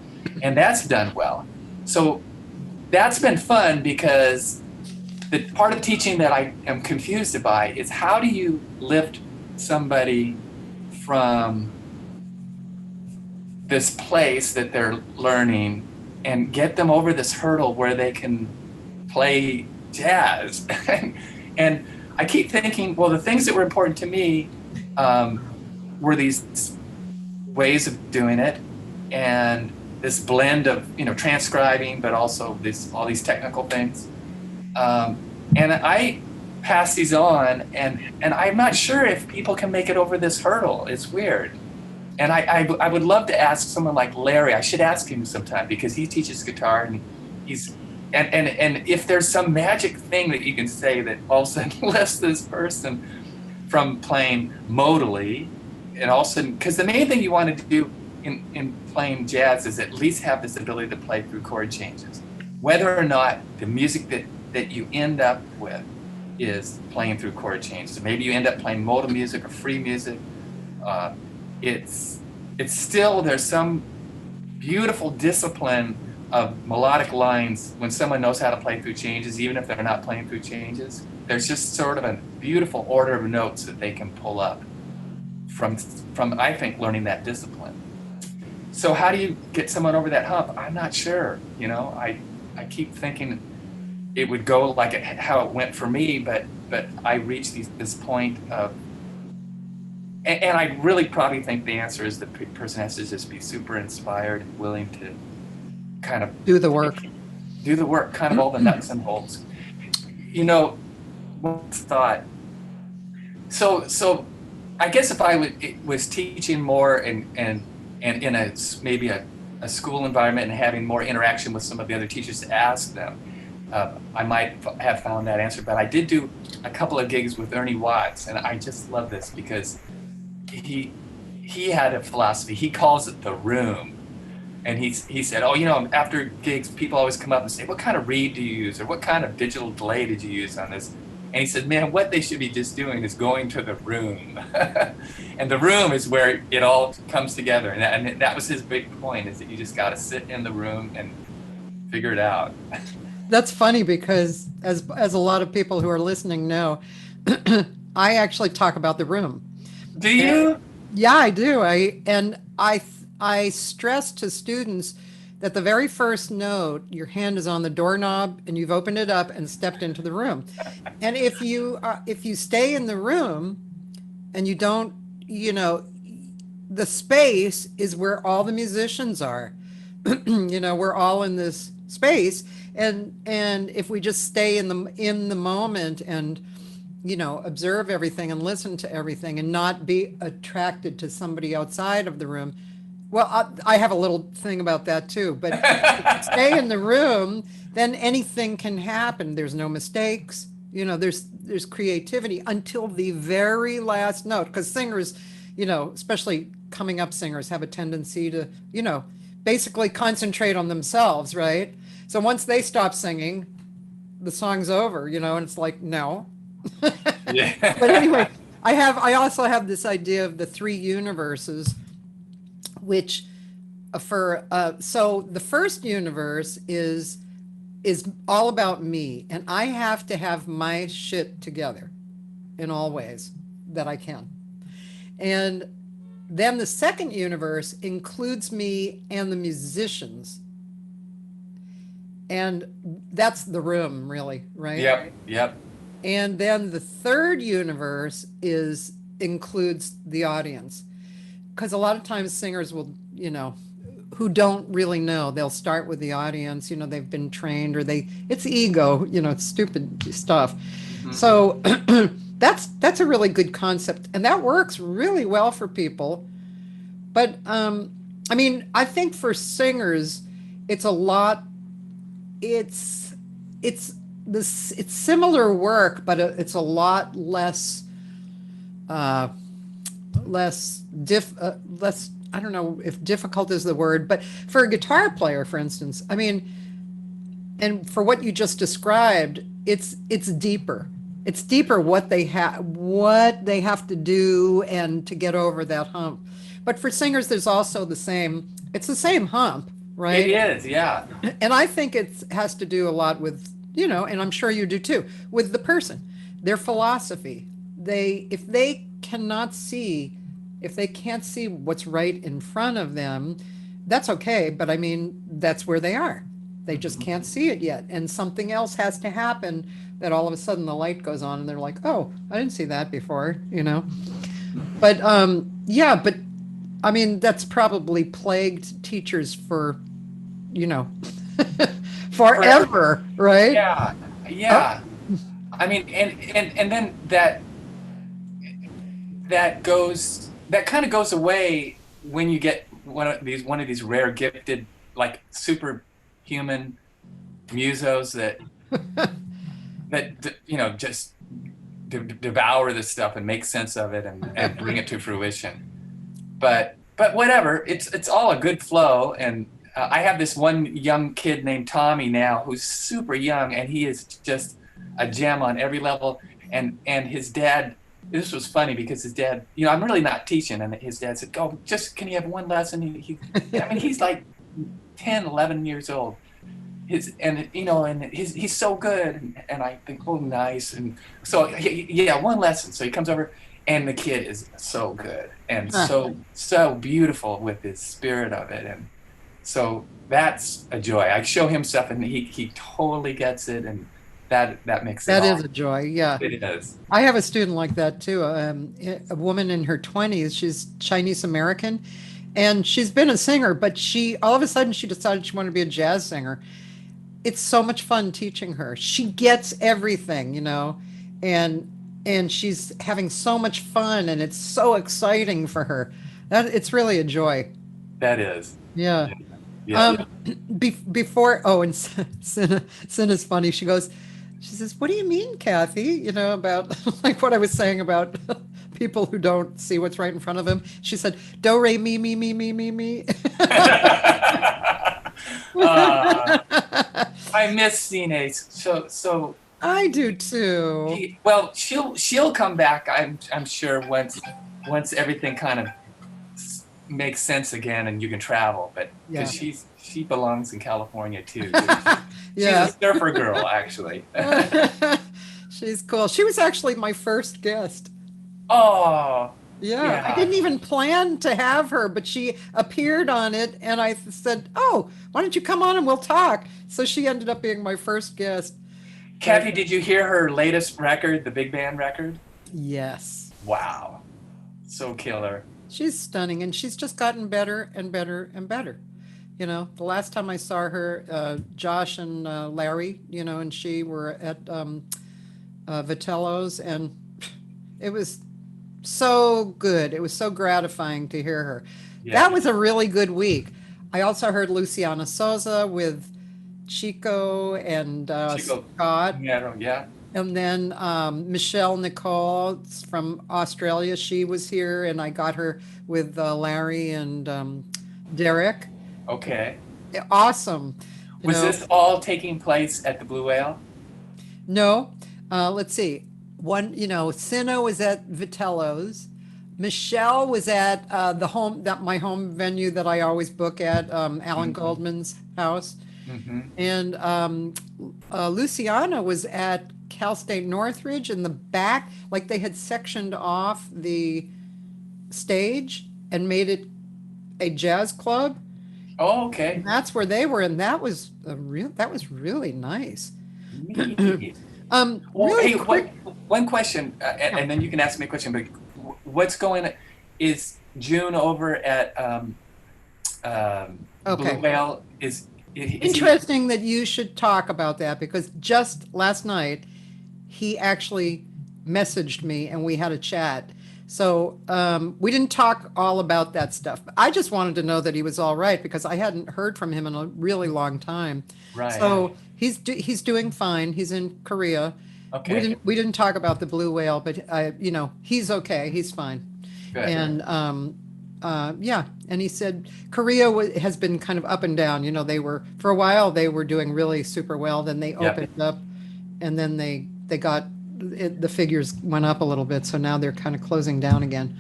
And that's done well. So that's been fun, because the part of teaching that I am confused by is, how do you lift somebody from this place that they're learning and get them over this hurdle where they can play jazz? And I keep thinking, well, the things that were important to me were these ways of doing it, and this blend of transcribing, but also all these technical things. And I pass these on, and I'm not sure if people can make it over this hurdle. It's weird. And I would love to ask someone like Larry. I should ask him sometime, because he teaches guitar, and and if there's some magic thing that you can say that all of a sudden lifts this person from playing modally, and all of a sudden, because the main thing you want to do in playing jazz is at least have this ability to play through chord changes. Whether or not the music that you end up with is playing through chord changes. Maybe you end up playing modal music or free music. It's still, there's some beautiful discipline of melodic lines when someone knows how to play through changes, even if they're not playing through changes. There's just sort of a beautiful order of notes that they can pull up from I think, learning that discipline. So how do you get someone over that hump? I'm not sure. I keep thinking it would go like how it went for me, but I reached this point of, and I really probably think the answer is the person has to just be super inspired and willing to kind of do the work, kind of all the nuts and bolts. One thought. So I guess if I was teaching more and in maybe a school environment and having more interaction with some of the other teachers to ask them, I might have found that answer. But I did do a couple of gigs with Ernie Watts, and I just love this because he had a philosophy. He calls it the room. And he said, after gigs, people always come up and say, what kind of reed do you use? Or what kind of digital delay did you use on this? And he said, man, what they should be just doing is going to the room. And the room is where it all comes together. And that was his big point, is that you just got to sit in the room and figure it out. That's funny, because as a lot of people who are listening know, I actually talk about the room. Do you? Yeah, I do. I stress to students that the very first note, your hand is on the doorknob and you've opened it up and stepped into the room. And if you stay in the room and you don't, you know, the space is where all the musicians are. You know, we're all in this space, and if we just stay in the moment and, you know, observe everything and listen to everything and not be attracted to somebody outside of the room. Well, I have a little thing about that too, but if you stay in the room, then anything can happen. There's no mistakes. You know, there's creativity until the very last note, because singers, you know, especially coming up singers, have a tendency to, you know, basically concentrate on themselves, right? So once they stop singing, the song's over, you know, and it's like, no. Yeah. But anyway, I also have this idea of the three universes, which so the first universe is all about me, and I have to have my shit together in all ways that I can. And then the second universe includes me and the musicians. And that's the room, really, right? Yep. And then the third universe includes the audience. Because a lot of times singers will, you know, who don't really know, they'll start with the audience, you know, they've been trained, or it's ego, you know, it's stupid stuff. Mm-hmm. So that's a really good concept, and that works really well for people. But I mean, I think for singers, it's similar work, but it's a lot less I don't know if difficult is the word, but for a guitar player, for instance, I mean, and for what you just described, it's deeper. It's deeper what they have to do and to get over that hump. But for singers, there's also it's the same hump, right? It is, yeah. And I think it has to do a lot with, you know, and I'm sure you do too, with the person, their philosophy. If they can't see what's right in front of them, that's okay. But I mean, that's where they are. They just can't see it yet. And something else has to happen that all of a sudden the light goes on and they're like, oh, I didn't see that before, you know? But yeah, but I mean, that's probably plagued teachers for, you know, forever, right? Yeah. Oh. I mean, and then that kind of goes away when you get one of these rare gifted, like superhuman musos that you know, just devour this stuff and make sense of it and bring it to fruition. But whatever, it's all a good flow. And I have this one young kid named Tommy now who's super young, and he is just a gem on every level. And his dad, this was funny because his dad, you know, I'm really not teaching, and his dad said, "Oh, just can you have one lesson?" I mean, he's like 10, 11 years old. He's so good, and I think, oh, nice. And so yeah, one lesson. So he comes over, and the kid is so good and so beautiful with his spirit of it, and so that's a joy. I show him stuff, and he totally gets it, and that makes it. That is a joy, yeah. It is. I have a student like that too. A woman in her 20s. She's Chinese American, and she's been a singer, but all of a sudden she decided she wanted to be a jazz singer. It's so much fun teaching her. She gets everything, you know, and she's having so much fun, and it's so exciting for her. It's really a joy. That is. Yeah. Before, and Cinna's funny. She says, "What do you mean, Cathy? You know, about like what I was saying about people who don't see what's right in front of them." She said, "Do, re, mi, mi, mi, mi, mi, mi." I miss Cine so. I do too. She'll come back. I'm sure once everything kind of makes sense again and you can travel. But because she belongs in California too. She's a surfer girl, actually. She's cool. She was actually my first guest. Oh, Yeah, I Yeah. didn't even plan to have her, but she appeared on it, and I said, "Oh, why don't you come on and we'll talk?" So she ended up being my first guest. But Kathy, did you hear her latest record, the big band record? yes, Wow. So killer. she's stunning, and she's just gotten better and better and better. You know, the last time I saw her, Josh and Larry, you know, and she were at Vitello's, and it was so good. It was so gratifying to hear her. Yeah. That was a really good week. I also heard Luciana Souza with Chico and Chico. Scott, Yeah. Yeah. and then Michelle Nicole from Australia. She was here, and I got her with Larry and Derek. Okay. Awesome. You Was know, this all taking place at the Blue Whale? no, let's see. One, you know, Sino was at Vitello's. Michelle was at my home venue that I always book at, Alan Mm-hmm. Goldman's house. Mm-hmm. And Luciana was at Cal State Northridge in the back, like they had sectioned off the stage and made it a jazz club. Oh, And okay. that's where they were, and that was really nice. Neat. Well, Really hey, quick. one question, Yeah. and then you can ask me a question. But what's going? Is June over at Blue Okay. Whale? Is he? Interesting that you should talk about that because just last night he actually messaged me and we had a chat. So we didn't talk all about that stuff. I just wanted to know that he was all right because I hadn't heard from him in a really long time. Right. So he's doing fine. He's in Korea. Okay. We didn't talk about the blue whale, but you know he's okay. He's fine. Good. And yeah, and he said Korea has been kind of up and down. You know, they were for a while they were doing really super well. Then they Yep. opened up, and then they got the figures went up a little bit. So now they're kind of closing down again.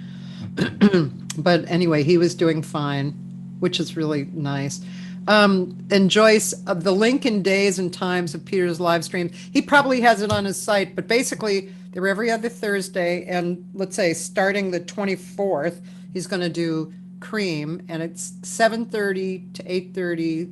But anyway, he was doing fine, which is really nice. And Joyce, the link in days and times of Peter's live stream, he probably has it on his site, but basically they're every other Thursday. And let's say starting the 24th, he's going to do Cream, and it's 7:30 to 8:30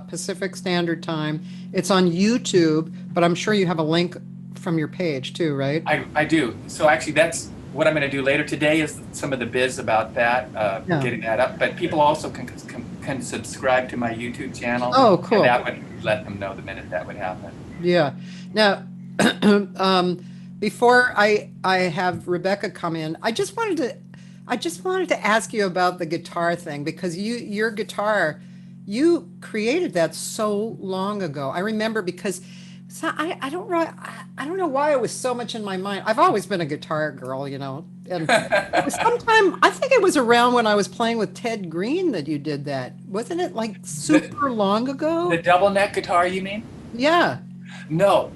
Pacific Standard Time. It's on YouTube, but I'm sure you have a link from your page too, right? I do. So actually, that's what I'm going to do later today. Is some of the biz about that, Yeah. getting that up. But people also can subscribe to my YouTube channel. Oh, cool. And that would let them know the minute that would happen. Yeah. Now, before I have Rebecca come in, I just wanted to ask you about the guitar thing because your guitar, you created that so long ago. I remember because so I don't know why it was so much in my mind. I've always been a guitar girl, you know. And it was sometime I think it was around when I was playing with Ted Green that you did that. Wasn't it like super long ago? The double neck guitar, you mean? Yeah. No,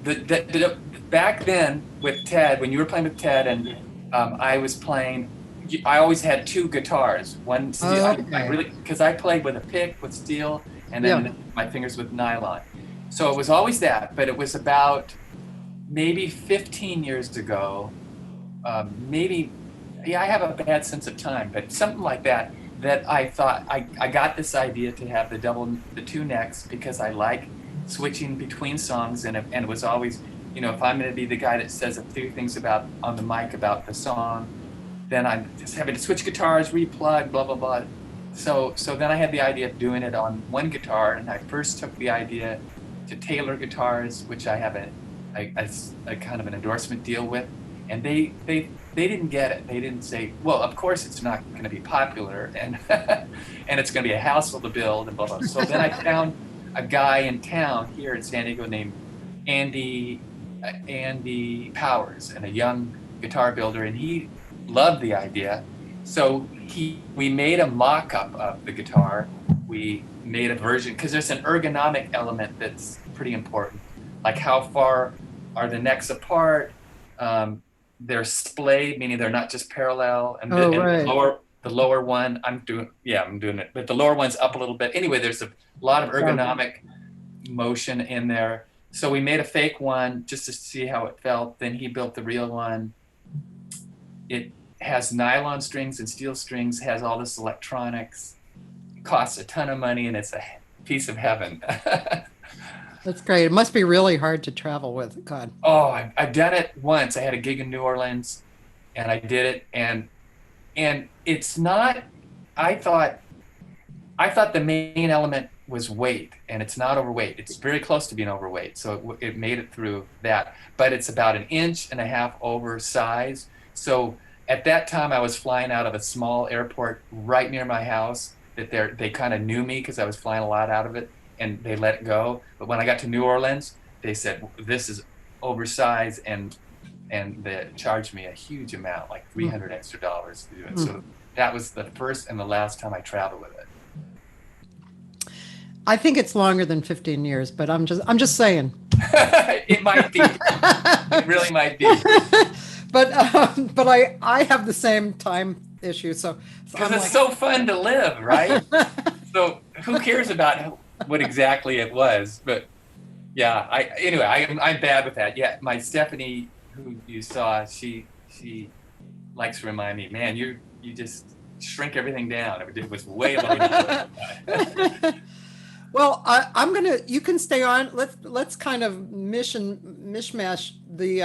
back then with Ted, when you were playing with Ted and I was playing, I always had two guitars. One steel, I Okay. really, because I played with a pick with steel and then Yeah. my fingers with nylon. So it was always that, but it was about maybe 15 years ago, maybe, yeah, I have a bad sense of time, but something like that, that I thought I got this idea to have the two necks because I like switching between songs and it was always, you know, if I'm going to be the guy that says a few things about on the mic about the song, then I'm just having to switch guitars, replug, blah, blah, blah. So then I had the idea of doing it on one guitar, and I first took the idea to Taylor Guitars, which I have a kind of an endorsement deal with, and they didn't get it. They didn't say, well, of course it's not going to be popular, and and it's going to be a hassle to build, and blah, blah. So then I found a guy in town here in San Diego named Andy Powers, and a young guitar builder, and he loved the idea. So we made a mock-up of the guitar. We made a version because there's an ergonomic element that's pretty important, like how far are the necks apart. They're splayed, meaning they're not just parallel, and, Oh, and right. the lower one I'm doing it, but the lower one's up a little bit. Anyway, there's a lot of ergonomic motion in there. So we made a fake one just to see how it felt. Then he built the real one. It has nylon strings and steel strings, has all this electronics, costs a ton of money, and it's a piece of heaven. That's great. It must be really hard to travel with. God. Oh, I've done it once. I had a gig in New Orleans, and I did it, and it's not. I thought the main element was weight, and it's not overweight. It's very close to being overweight, so it made it through that. But it's about 1.5 inches over size. So at that time, I was flying out of a small airport right near my house. That they kind of knew me because I was flying a lot out of it, and they let it go. But when I got to New Orleans, they said, this is oversized, and they charged me a huge amount, like $300 extra to do it. So that was the first and the last time I traveled with it. I think it's longer than 15 years, but I'm just saying. It might be. It really might be. But I have the same time issue. So because it's so fun to live, right? So who cares about what exactly it was? But yeah, I'm bad with that. Yeah, my Stephanie, who you saw, she likes to remind me, man, you just shrink everything down. It was way longer. Well, you can stay on. Let's kind of mishmash the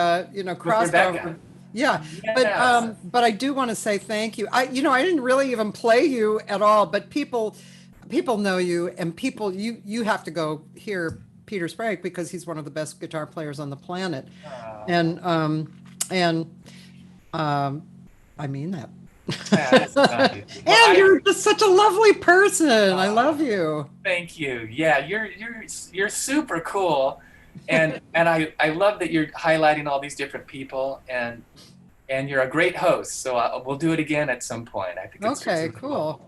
crossover. Yeah, Yes. but I do want to say thank you. I didn't really even play you at all, but people know you, and you have to go hear Peter Sprague because he's one of the best guitar players on the planet, and I mean that. Yeah, that's nice. And you're just such a lovely person. I love you. Thank you. Yeah, you're super cool, and I love that you're highlighting all these different people, and you're a great host. So we'll do it again at some point. I think. It's Okay, super cool.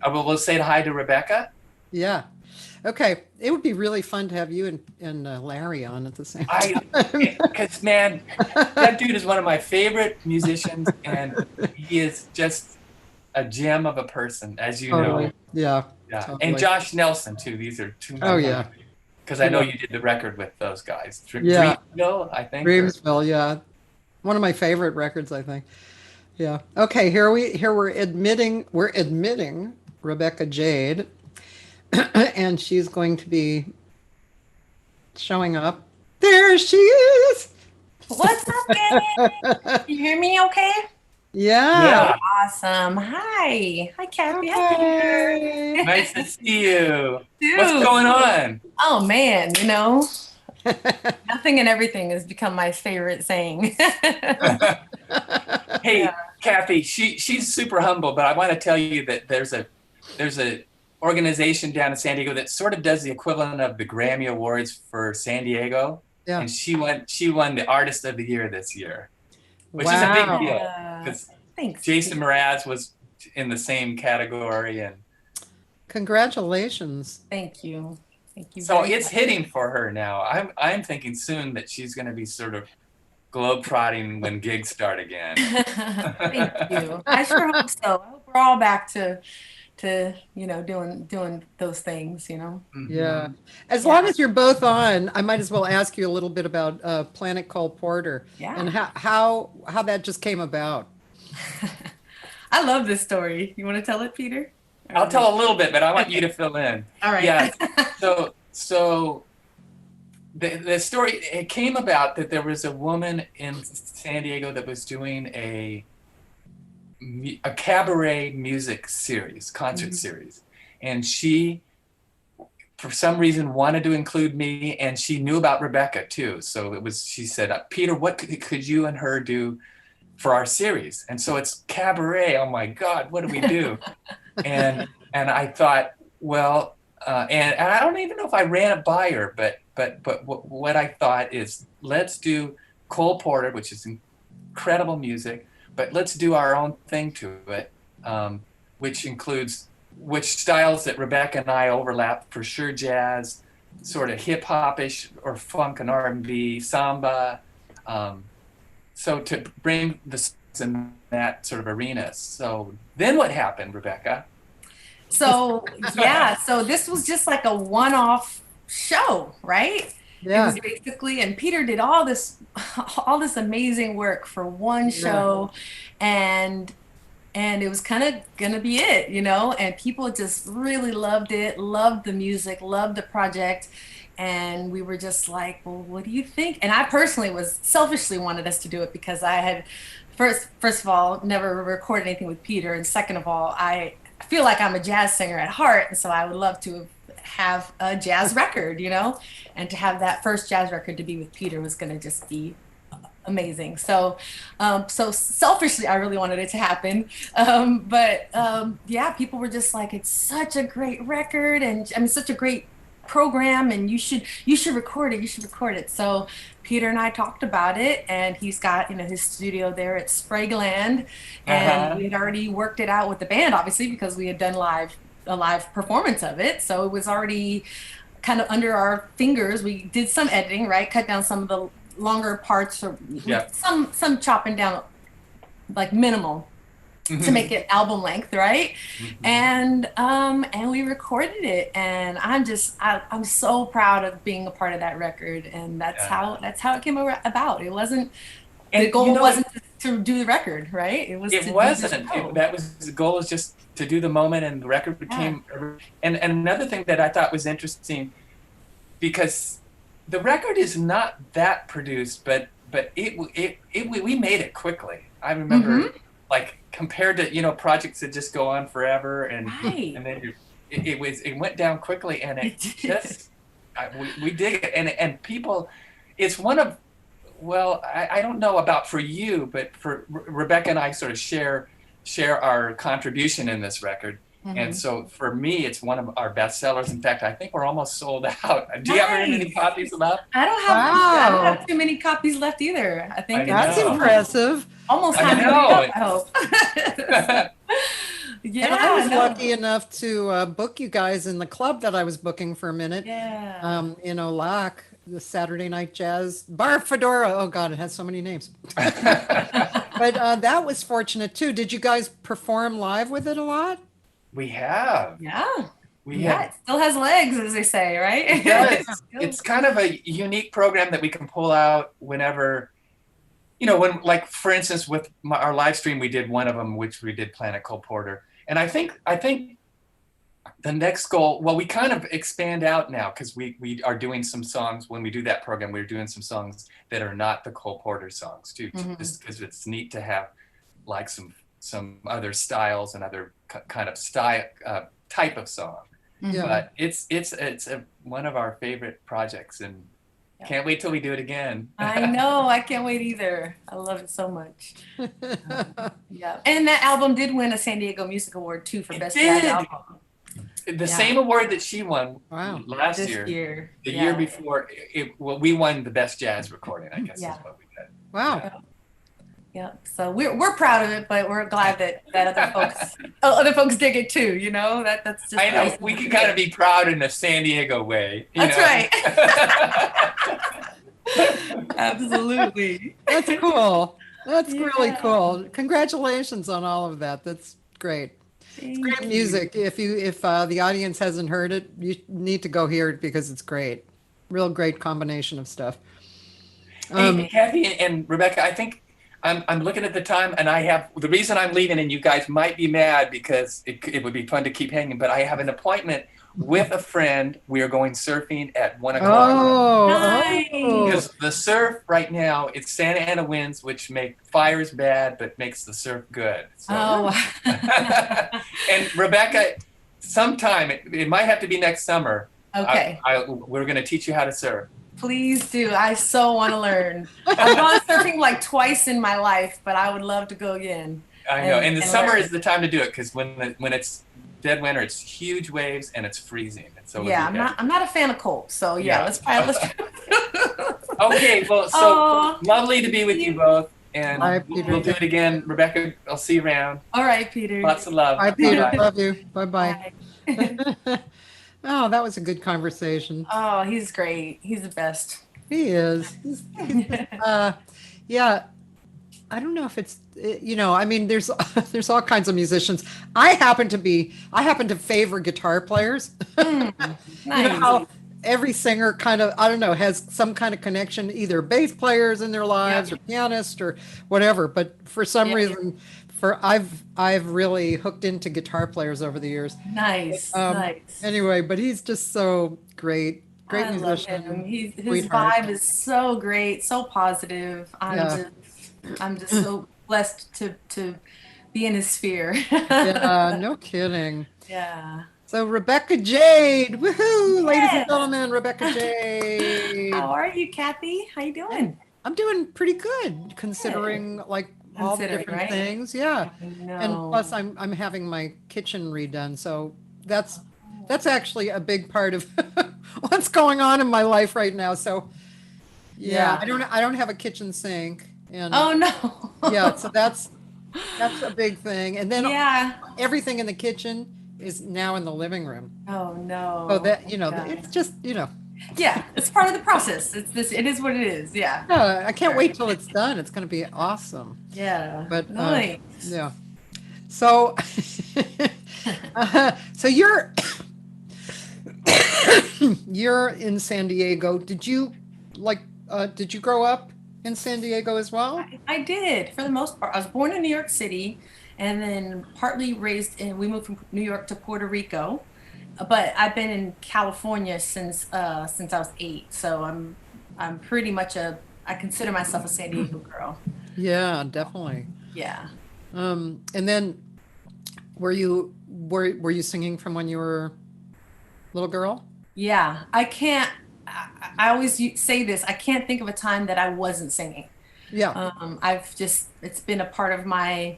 And we'll say hi to Rebecca. Yeah. Okay. It would be really fun to have you and Larry on at the same time. Because man, that dude is one of my favorite musicians, and he is just a gem of a person, as you know. Yeah. Yeah. Totally. And Josh Nelson too. These are two. Oh yeah. Because I know you did the record with those guys. Yeah. Dreamville, I think. Dreamsville, yeah. One of my favorite records, I think. Yeah. Okay, here we're admitting Rebecca Jade. And she's going to be showing up. There she is. What's up, gang? You hear me okay? Yeah. Awesome. Hi, Cathy. Hi. Nice to see you. Dude. What's going on? Oh man, nothing and everything has become my favorite saying. Hey, Cathy, she's super humble, but I want to tell you that there's a organization down in San Diego that sort of does the equivalent of the Grammy Awards for San Diego. Yeah. And she won the Artist of the Year this year, which is a Wow. big deal because Thanks. Jason Mraz was in the same category, and Congratulations. Thank you. so very it's much. hitting for her now. I'm thinking soon that she's going to be sort of globetrotting when gigs start again. Thank you. I sure hope so. I hope we're all back to doing those things. Mhm. Yeah. As long as you're both on, I might as well ask you a little bit about Planet Cole Porter Yeah. and how that just came about. I love this story. You want to tell it, Peter? I'll tell a little bit, but I want you to fill in. All right. Yeah. So the story, it came about that there was a woman in San Diego that was doing a cabaret music series, concert series, and she, for some reason, wanted to include me, and she knew about Rebecca too. So she said, Peter, what could you and her do for our series? And so it's cabaret. Oh my God, what do we do? and I thought, well, and I don't even know if I ran it by her, but what I thought is, let's do Cole Porter, which is incredible music, but let's do our own thing to it, which includes styles that Rebecca and I overlap, for sure jazz, sort of hip hop-ish or funk and R&B, samba. So to bring this in that sort of arena. So then what happened, Rebecca? So this was just like a one-off show, right? Yeah. was basically, and Peter did all this amazing work for one show, and it was kind of gonna be it, and people just really loved it, loved the music, loved the project. And we were just like, well, what do you think? And I personally was selfishly wanted us to do it because I had first of all never recorded anything with Peter, and second of all, I feel like I'm a jazz singer at heart, and so I would love to have a jazz record, and to have that first jazz record to be with Peter was going to just be amazing. So selfishly, I really wanted it to happen. Yeah, people were just like, it's such a great record, and I mean, such a great program, and you should record it. You should record it. So Peter and I talked about it, and he's got his studio there at Spragueland, and we had already worked it out with the band, obviously, because we had done a live performance of it. So it was already kind of under our fingers. We did some editing, right? Cut down some of the longer parts, or some chopping down, like minimal, to make it album length, right? And we recorded it, and I'm so proud of being a part of that record, and that's how it came about. It wasn't, and the goal wasn't to do the record, right? It wasn't. That was the goal, was just to do the moment, and the record became. And another thing that I thought was interesting, because the record is not that produced, but we made it quickly. I remember, like, compared to projects that just go on forever, and then it went down quickly, and it just we dig it, and people, it's one of, well, I don't know about for you, but for Rebecca and I sort of share our contribution in this record. And so for me, it's one of our best sellers. In fact, I think we're almost sold out. Do you have any copies left? I don't have too many copies left either. I think that's impressive. Almost time to pick up, I hope. And I was lucky enough to book you guys in the club that I was booking for a minute. In Olac, the Saturday Night Jazz Bar Fedora. Oh God, it has so many names. But that was fortunate too. Did you guys perform live with it a lot? We have. It still has legs, as they say, right? It does. It's kind of a unique program that we can pull out whenever, when, like, for instance, with our live stream, we did one of them, which we did Planet Cole Porter. And I think the next goal, well, we kind of expand out now, because we are doing some songs. When we do that program, we're doing some songs that are not the Cole Porter songs too, just because it's neat to have, like, some other styles and other kind of type of song. But it's one of our favorite projects, and can't wait till we do it again. I know, I can't wait either. I love it so much. And that album did win a San Diego Music Award too for Best Jazz Album. The same award that she won last year. The year before, we won the Best Jazz Recording, I guess is what we did. Wow. Yeah, so we're proud of it, but we're glad that other folks dig it too. That's just. I know, nice. We can kind of be proud in a San Diego way. That's right. Absolutely. That's cool. That's really cool. Congratulations on all of that. That's great. It's great music. If the audience hasn't heard it, you need to go hear it, because it's great. Real great combination of stuff. Hey, Cathy and Rebecca, I think. I'm looking at the time, and the reason I'm leaving, and you guys might be mad because it would be fun to keep hanging, but I have an appointment with a friend. We are going surfing at 1:00. Oh, nice. Because the surf right now, it's Santa Ana winds, which make fires bad, but makes the surf good. So. And Rebecca, sometime, it might have to be next summer. Okay. We're going to teach you how to surf. Please do. I so want to learn. I've gone surfing like twice in my life, but I would love to go again. I know. And the summer is the time to do it, because when it's dead winter, it's huge waves and it's freezing. And so I'm not a fan of cold. So let's try. Okay. Well, so lovely to be with you both, and we'll do it again. Rebecca, I'll see you around. All right, Peter. Lots of love. Bye, Peter. Bye-bye. Love you. Bye. Oh, that was a good conversation. Oh, he's great. He's the best. He is. Yeah. I don't know if it's, I mean, there's all kinds of musicians. I happen to favor guitar players. Nice. every singer kind of, I don't know, has some kind of connection, either bass players in their lives or pianists or whatever. But for some Yeah. reason, I've really hooked into guitar players over the years. Nice, Um, nice. anyway, but he's just so great, great I love him. musician, His sweetheart. vibe is so great, so positive. Yeah. I'm just so blessed to be in his sphere. Yeah, no kidding. Yeah. So Rebecca Jade, woohoo, ladies and Yes. gentlemen, Rebecca How Jade. are you, Kathy? How you doing? I'm doing pretty good considering like all the Considering, different right? things. Yeah. I And know. plus I'm having my kitchen redone. So that's actually a big part of what's going on in my life right now. So yeah, Yeah. I don't have a kitchen sink and Oh no. yeah, so that's a big thing. And then Yeah. everything in the kitchen is now in the living room. Oh no. So that, you know, Yeah. it's just, you know, Yeah, it's part of the process. It's this. It is what it is. Yeah. I can't wait till it's done. It's going to be awesome. Yeah. But nice. yeah. So, so you're in San Diego. Did you did you grow up in San Diego as well? I did for the most part. I was born in New York City, and then partly raised in. We moved from New York to Puerto Rico, but I've been in California since I was 8. So I'm pretty much I consider myself a San Diego girl. Yeah, definitely. Yeah. And then were you singing from when you were a little girl? Yeah. I can't. I always say this. I can't think of a time that I wasn't singing. Yeah. It's been a part of my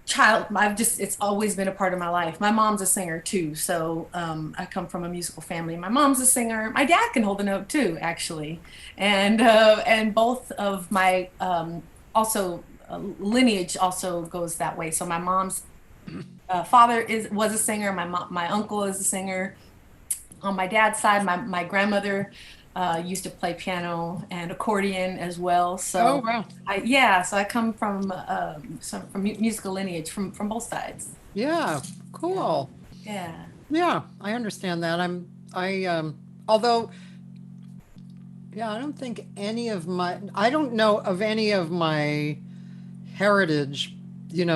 it's always been a part of my life. My mom's a singer too. So I come from a musical family. My mom's a singer. My dad can hold a note too, actually. And both of my lineage also goes that way. So my mom's father was a singer. My uncle is a singer. On my dad's side, my grandmother used to play piano and accordion as well. So Oh, wow. so I come from musical lineage from both sides. Yeah. Cool. Yeah. Yeah, I understand that. Although, yeah, I don't know of any of my heritage,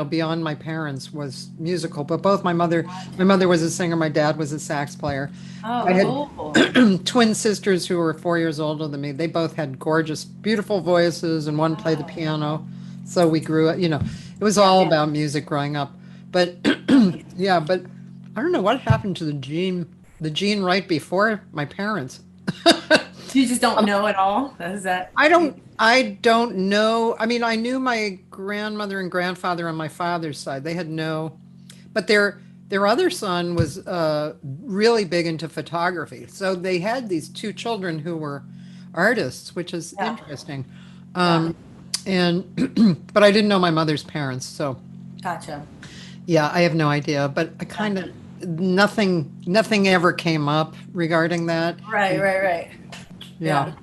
beyond my parents was musical, but both my mother was a singer, my dad was a sax player. Oh, I had cool. twin sisters who were 4 years older than me. They both had gorgeous, beautiful voices, and one played the piano. So we grew up, it was all about music growing up. But yeah, but I don't know what happened to the gene right before my parents. You just don't know at all? Is that? I don't know. I mean, I knew my grandmother and grandfather on my father's side. They had but their other son was really big into photography. So they had these 2 children who were artists, which is interesting. And but I didn't know my mother's parents, so Gotcha. yeah, I have no idea. But I kind of nothing ever came up regarding that. Right. Yeah.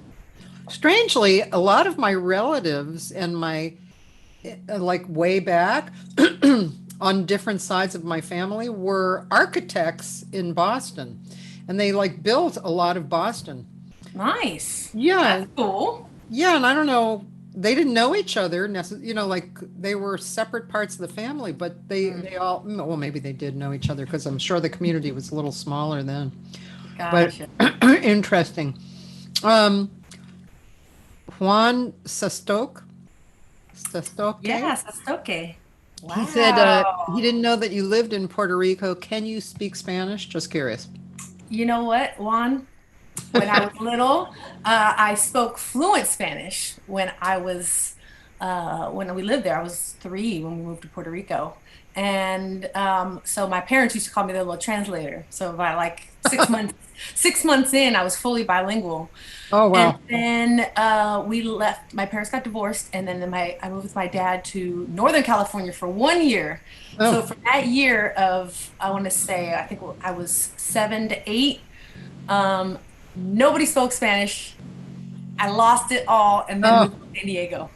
Strangely, a lot of my relatives and my like way back on different sides of my family were architects in Boston, and they like built a lot of Boston. Nice. Yeah. That's cool. Yeah, and I don't know, they didn't know each other like they were separate parts of the family, but they all, well, maybe they did know each other because I'm sure the community was a little smaller then. Gotcha. But interesting. Juan Sestoke. Yes, that's okay. Wow. He said he didn't know that you lived in Puerto Rico. Can you speak Spanish? Just curious. You know what, Juan? When I was little, I spoke fluent Spanish when we lived there. I was 3 when we moved to Puerto Rico. And so my parents used to call me their little translator. So by like 6 months in, I was fully bilingual. Oh, wow. And then we left. My parents got divorced, and then I moved with my dad to Northern California for 1 year. Oh. So for that year of, I want to say, I think I was 7 to 8. Nobody spoke Spanish. I lost it all, and then moved to San Diego.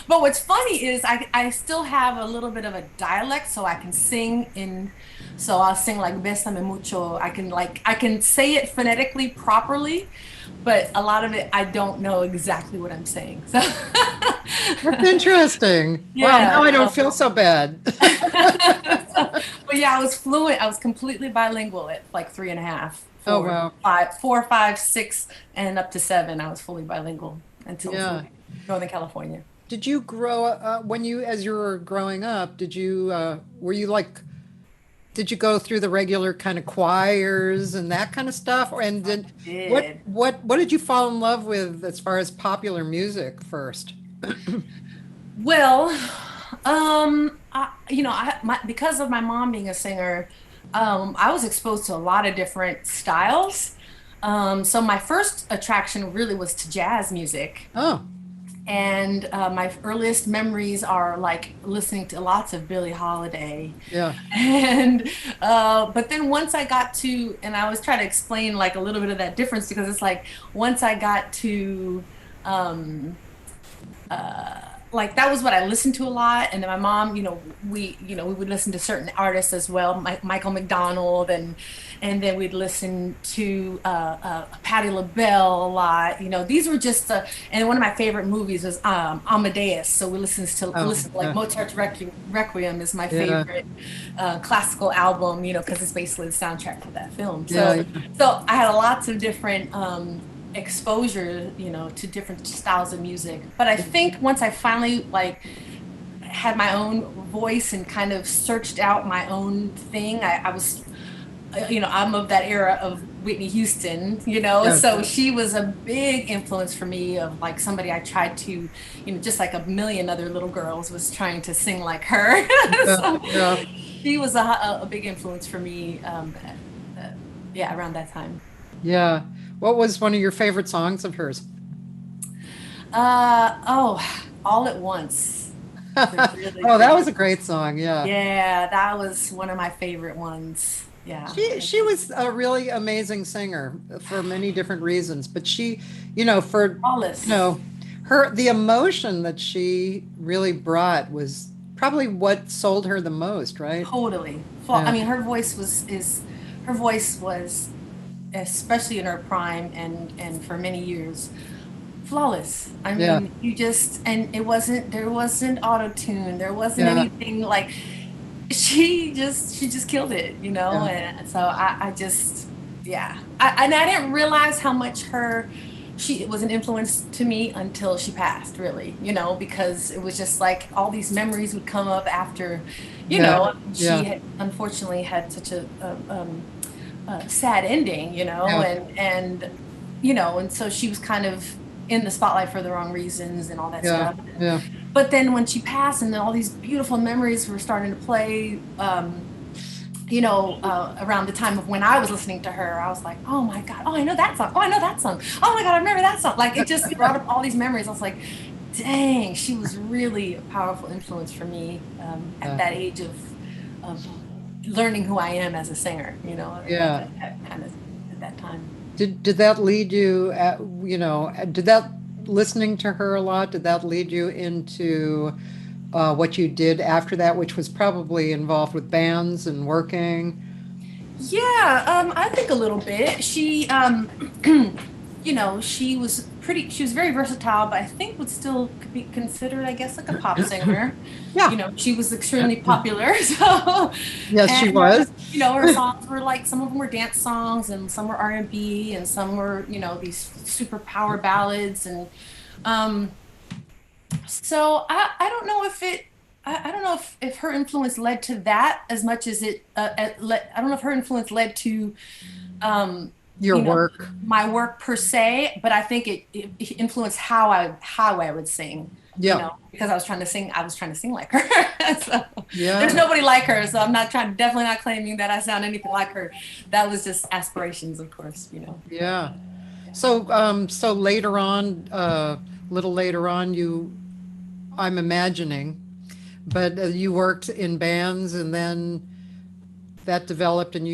But what's funny is I still have a little bit of a dialect, so I can sing in So I'll sing like Bésame mucho. I can say it phonetically properly, but a lot of it I don't know exactly what I'm saying. So That's interesting. Wow, yeah. now I don't feel so bad. But yeah, I was fluent. I was completely bilingual at like 3.5, Oh, 4, wow. 5, 4, 5, 6, and up to 7. I was fully bilingual until Yeah. Northern California. Did you grow when you, as you were growing up, did you, were you like, did you go through the regular kind of choirs and that kind of stuff? And then Did. what did you fall in love with as far as popular music first? Well, because of my mom being a singer, I was exposed to a lot of different styles. So my first attraction really was to jazz music. Oh, And my earliest memories are like listening to lots of Billie Holiday. yeah. And but then once I got to, and I was trying to explain like a little bit of that difference, because it's like once I got to um, like that was what I listened to a lot. And then my mom, we would listen to certain artists as well, Michael McDonald, and then we'd listen to Patti LaBelle a lot. These were just and one of my favorite movies was Amadeus. So we listen to like Yeah. Mozart's Requiem is my Yeah. favorite classical album, because it's basically the soundtrack for that film. Yeah. So I had lots of different exposure, to different styles of music. But I think once I finally like had my own voice and kind of searched out my own thing, I was, I'm of that era of Whitney Houston, Yeah. so she was a big influence for me, of like somebody I tried to, just like a million other little girls was trying to sing like her. So Yeah. she was a big influence for me, yeah, around that time. Yeah. What was one of your favorite songs of hers? All at Once. Really Oh, that good. was a great song. Yeah. Yeah, that was one of my favorite ones. Yeah. She was a really amazing singer for many different reasons, but she, for Flawless. the emotion that she really brought was probably what sold her the most, right? Totally. Yeah. I mean, her voice was, especially in her prime and for many years, flawless. I Yeah. mean, there wasn't auto tune, there wasn't Yeah. anything like, she just killed it, Yeah. and so I just, yeah, and I didn't realize how much she was an influence to me until she passed, really, because it was just like all these memories would come up after, Yeah. she Yeah. had unfortunately had such a sad ending, Yeah. and so she was kind of in the spotlight for the wrong reasons and all that Yeah. stuff. Yeah. But then when she passed and then all these beautiful memories were starting to play, around the time of when I was listening to her, I was like, oh my God, oh, I know that song. Oh, I know that song. Oh my God, I remember that song. Like it just brought up all these memories. I was like, dang, she was really a powerful influence for me at that age of learning who I am as a singer, Yeah. at that time. Did that lead you did that listening to her a lot, did that lead you into what you did after that, which was probably involved with bands and working? Yeah, I think a little bit. She, she was very versatile, but I think would still be considered, I guess, like a pop singer. Yeah. She was extremely popular. So, Yes, she and, was. her songs were like, some of them were dance songs and some were R&B and some were, these super power ballads. And so I don't know if I don't know if her influence led to that as much as I don't know if her influence led to Your work. my work per se, but I think it influenced how I would sing. Yeah. Because I was trying to sing like her. So Yeah. there's nobody like her, so I'm definitely not claiming that I sound anything like her. That was just aspirations, of course, Yeah. So later on, little later on, I'm imagining, but you worked in bands, and then that developed, and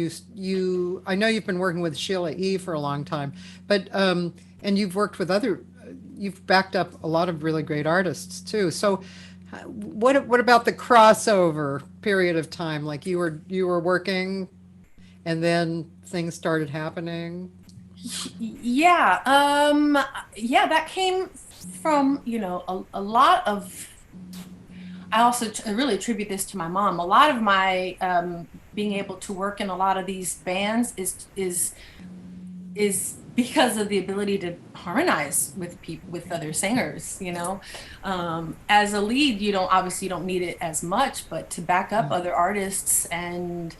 I know you've been working with Sheila E. for a long time, but and you've worked with you've backed up a lot of really great artists too. So What about the crossover period of time? Like you were working, and then things started happening. Yeah, yeah, that came from, a lot of, I also really attribute this to my mom. A lot of my being able to work in a lot of these bands is because of the ability to harmonize with people, with other singers. As a lead, you don't need it as much, but to back up other artists and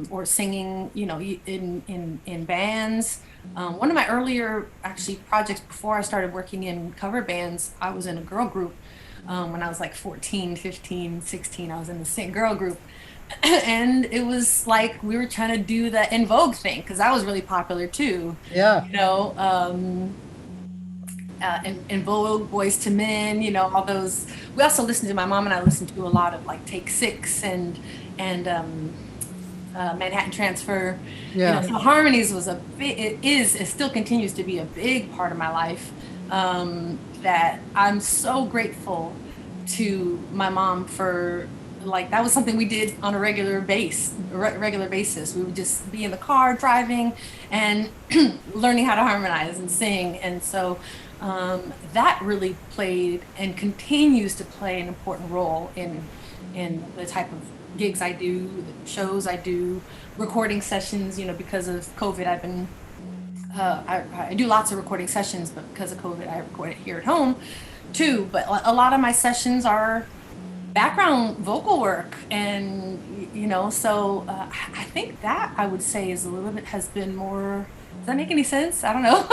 or singing, in bands. One of my earlier actually projects before I started working in cover bands, I was in a girl group. When I was like 14, 15, 16, I was in the same girl group. And it was like we were trying to do the In Vogue thing because that was really popular too. Yeah. In Vogue, Boys to Men, all those. We also listened to, my mom and I listened to a lot of like Take Six and Manhattan Transfer. Yeah. So harmonies was it still continues to be a big part of my life. That I'm so grateful to my mom for, like, that was something we did on a regular basis. We would just be in the car driving and learning how to harmonize and sing. And so that really played and continues to play an important role in the type of gigs I do, the shows I do, recording sessions. Because of COVID, I've been I do lots of recording sessions, but because of COVID, I record it here at home too. But a lot of my sessions are background vocal work, and so I think that I would say is a little bit has been more. Does that make any sense? I don't know.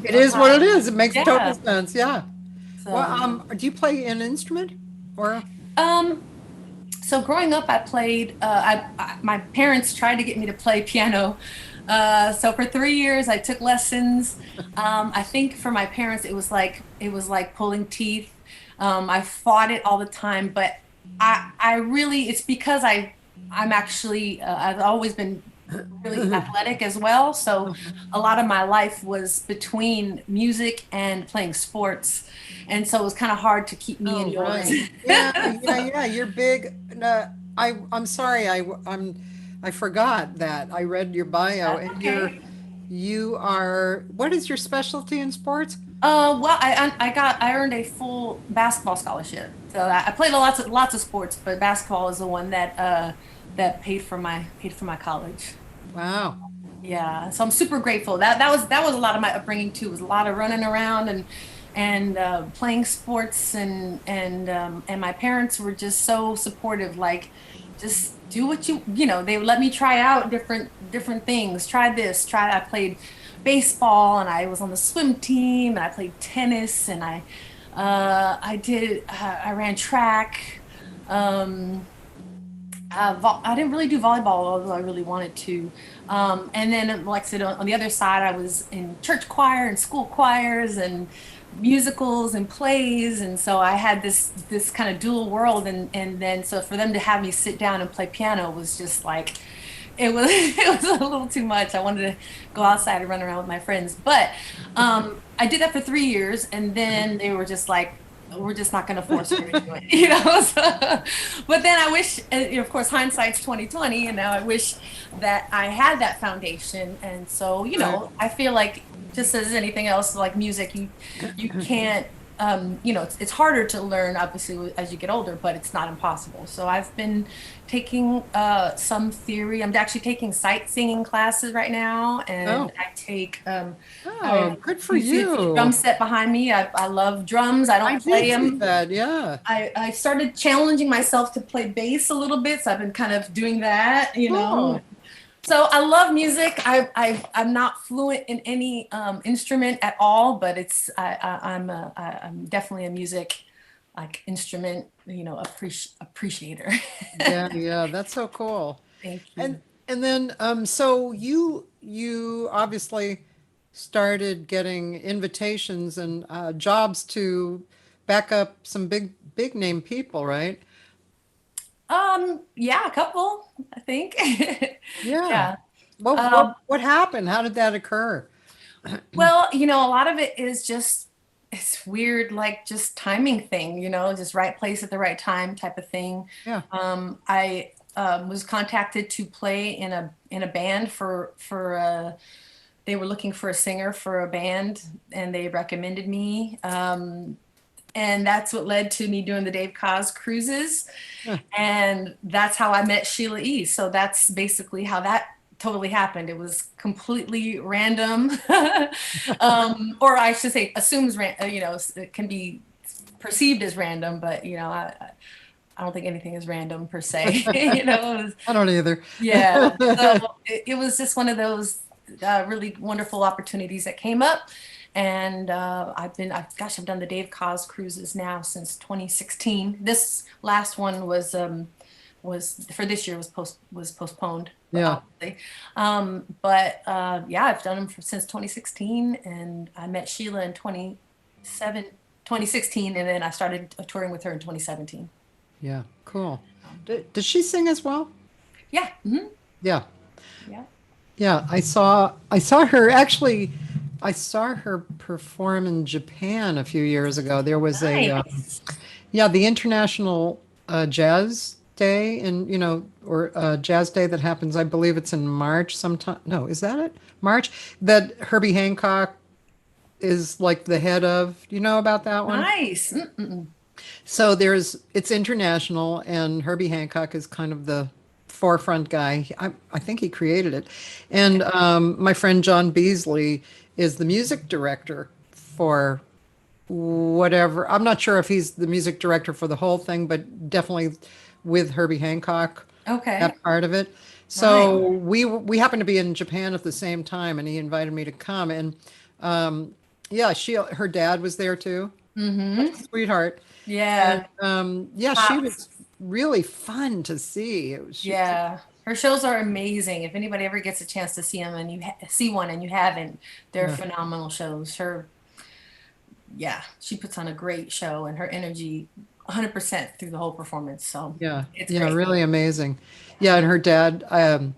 It is what it is. It makes total Yeah. sense. Yeah. So, Well, do you play an instrument or? so growing up, I played. My parents tried to get me to play piano. So for 3 years, I took lessons. I think for my parents, it was like pulling teeth. I fought it all the time, but I really, it's because I'm actually, I've always been really athletic as well. So a lot of my life was between music and playing sports. And so it was kind of hard to keep me Oh, indoors. right. Yeah. You're big. I'm sorry. I forgot that. I read your bio, That's and okay. you are. What is your specialty in sports? Well, I earned a full basketball scholarship. So I played lots of sports, but basketball is the one that paid for my college. Wow. Yeah, so I'm super grateful. That was a lot of my upbringing too. It was a lot of running around and playing sports, and my parents were just so supportive. Like, just do what they would let me try out different things. Try this, try that. I played baseball, and I was on the swim team, and I played tennis, and I ran track. Um, I didn't really do volleyball, although I really wanted to. And then, like I said, on the other side, I was in church choir and school choirs and musicals and plays, and so I had this kind of dual world. And then, so for them to have me sit down and play piano was just like, it was it was a little too much. I wanted to go outside and run around with my friends, but I did that for 3 years, and then they were just like, we're just not going to force her to do it, So, but then I wish, of course, hindsight's 2020, and now I wish that I had that foundation. And so, Right. I feel like, just as anything else, like music, you can't. It's harder to learn, obviously, as you get older, but it's not impossible. So I've been taking some theory. I'm actually taking sight singing classes right now, Oh. and I take. Oh, good for You see the you. drum set behind me. I love drums. I I don't play did see them. that. Yeah. I started challenging myself to play bass a little bit, so I've been kind of doing that. Oh, So I love music. I'm not fluent in any instrument at all, but I'm definitely a music, like, instrument, appreciator. yeah. That's so cool. Thank And you. and then so you obviously started getting invitations and jobs to back up some big name people, right? Yeah, a couple, I think. Yeah. Yeah. What what Um, what happened? How did that occur? well, a lot of it is just it's weird, like just timing thing, just right place at the right time type of thing. Yeah. I was contacted to play in a band for they were looking for a singer for a band, and they recommended me. And that's what led to me doing the Dave Koz cruises. Huh. And that's how I met Sheila E. So that's basically how that totally happened. It was completely random. Or I should say assumes, it can be perceived as random, but I don't think anything is random per se. I don't either. Yeah. So it was just one of those really wonderful opportunities that came up. And I've done the Dave Koz cruises now since 2016. This last one was for this year was postponed. Yeah. I've done them since 2016, and I met Sheila in 2016, and then I started touring with her in 2017. Yeah, cool. Does she sing as well? Yeah. Mm-hmm. Yeah. Yeah. Yeah, I saw her actually. I saw her perform in Japan a few years ago. There was Nice. the International Jazz Day, or Jazz Day that happens. I believe it's in March sometime. No, is that it? March? That Herbie Hancock is like the head of. Do you know about that one? Nice. Mm-mm. So it's international, and Herbie Hancock is kind of the forefront guy. I think he created it. And my friend John Beasley is the music director for whatever. I'm not sure if he's the music director for the whole thing, but definitely with Herbie Hancock, Okay. that part of it. So we happened to be in Japan at the same time, and he invited me to come. And her dad was there too. Mm-hmm. Sweetheart. Yeah. And she was really fun to see. Yeah. Her shows are amazing. If anybody ever gets a chance to see them, and you see one and you haven't, they're phenomenal shows. She puts on a great show, and her energy 100% through the whole performance. So it's great. Really amazing. Yeah, and her dad, I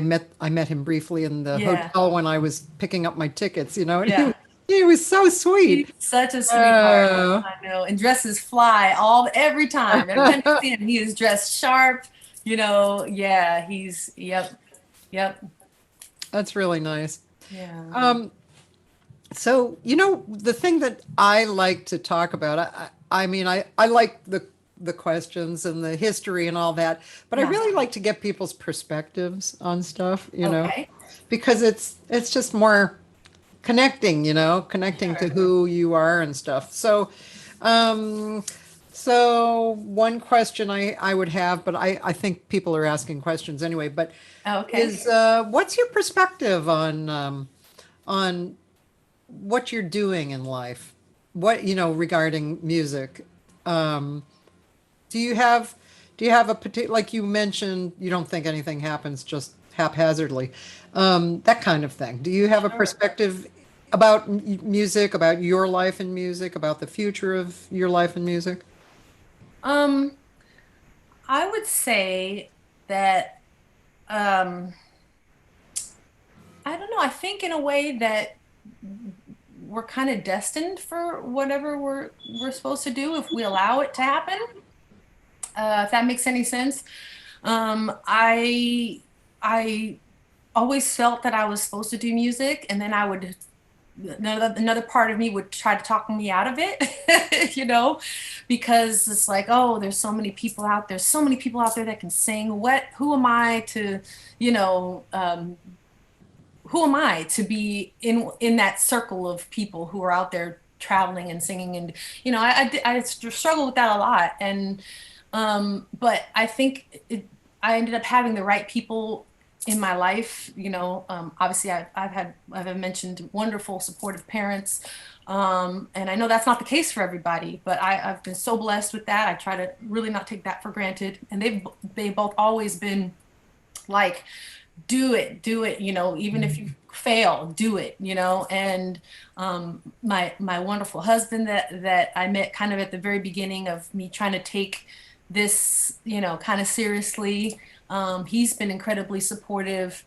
met him briefly in the hotel when I was picking up my tickets, and he was so sweet. He's such a sweetheart. I know. And dresses fly every time. Every time you see him, he is dressed sharp. Yep. That's really nice. Yeah. So, the thing that I like to talk about, I mean, I like the questions and the history and all that, but I really like to get people's perspectives on stuff, because it's just more connecting to who you are and stuff. So, so one question I would have, but I think people are asking questions anyway, but is what's your perspective on what you're doing in life? What, regarding music? Do you have a particular, like you mentioned, you don't think anything happens just haphazardly, that kind of thing. Do you have a perspective about music, about your life in music, about the future of your life in music? I would say that I don't know. I think in a way that we're kind of destined for whatever we're supposed to do if we allow it to happen. If that makes any sense. I always felt that I was supposed to do music, and then another part of me would try to talk me out of it, because it's like, oh, there's so many people out there, that can sing. Who am I to, who am I to be in that circle of people who are out there traveling and singing? And, I struggled with that a lot. And, but I think I ended up having the right people in my life. Obviously I've mentioned wonderful, supportive parents. And I know that's not the case for everybody, but I've been so blessed with that. I try to really not take that for granted. And they've both always been like, do it, even if you fail, do it, and my wonderful husband that I met kind of at the very beginning of me trying to take this, kind of seriously. He's been incredibly supportive.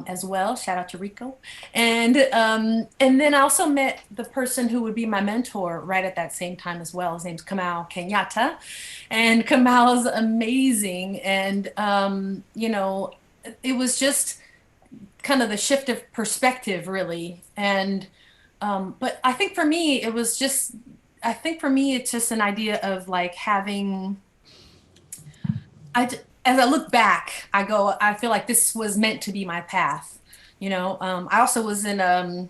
as well. Shout out to Rico. And then I also met the person who would be my mentor right at that same time as well. His name's Kamal Kenyatta. And Kamal's amazing. And, it was just kind of the shift of perspective, really. And, but I think for me, it's just an idea of like having, as I look back, I feel like this was meant to be my path. I also was I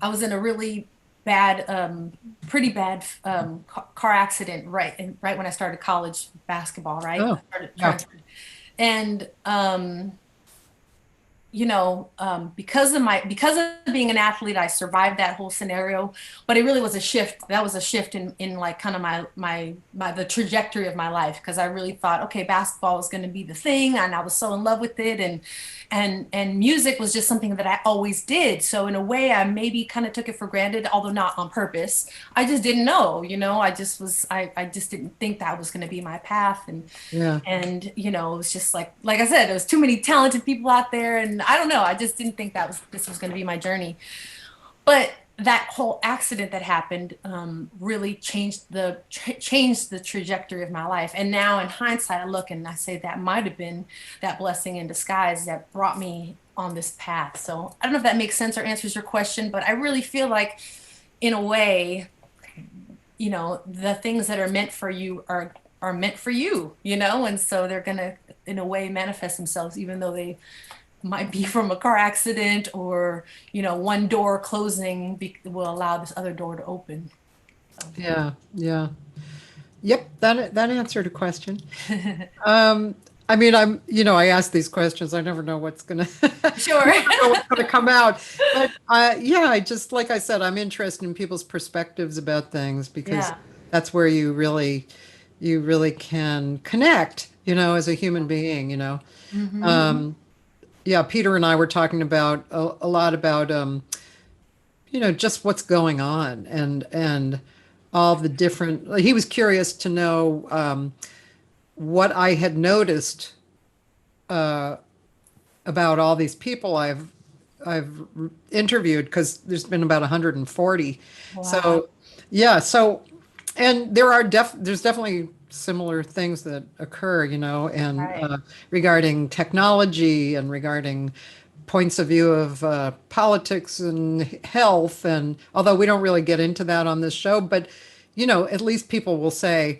was in a really bad, pretty bad car accident right when I started college basketball. Right, Oh, I started yeah. transferred, and because of being an athlete, I survived that whole scenario. But it really was a shift. That was a shift in like kind of the trajectory of my life, because I really thought, okay, basketball was going to be the thing, and I was so in love with it, and music was just something that I always did. So in a way, I maybe kind of took it for granted, although not on purpose. I just didn't know, I just didn't think that was going to be my path, Yeah. and it was just like I said, there was too many talented people out there, and I don't know, I just didn't think this was going to be my journey. But that whole accident that happened really changed the trajectory of my life. And now in hindsight, I look and I say that might have been that blessing in disguise that brought me on this path. So I don't know if that makes sense or answers your question, but I really feel like, in a way, the things that are meant for you are meant for you, and so they're gonna, in a way, manifest themselves, even though they might be from a car accident, or one door closing will allow this other door to open. Yeah. Yeah. Yep. That answered a question. I mean, I ask these questions. I never know what's gonna Sure. what's gonna come out. But yeah, I just, like I said, I'm interested in people's perspectives about things, because Yeah. that's where you really can connect, as a human being. Hmm. Yeah, Peter and I were talking about a lot about just what's going on, and all the different. He was curious to know what I had noticed about all these people I've interviewed, because there's been about 140. Wow. So yeah, and there's definitely similar things that occur, and Right. regarding technology, and regarding points of view of politics and health, and although we don't really get into that on this show, but at least people will say,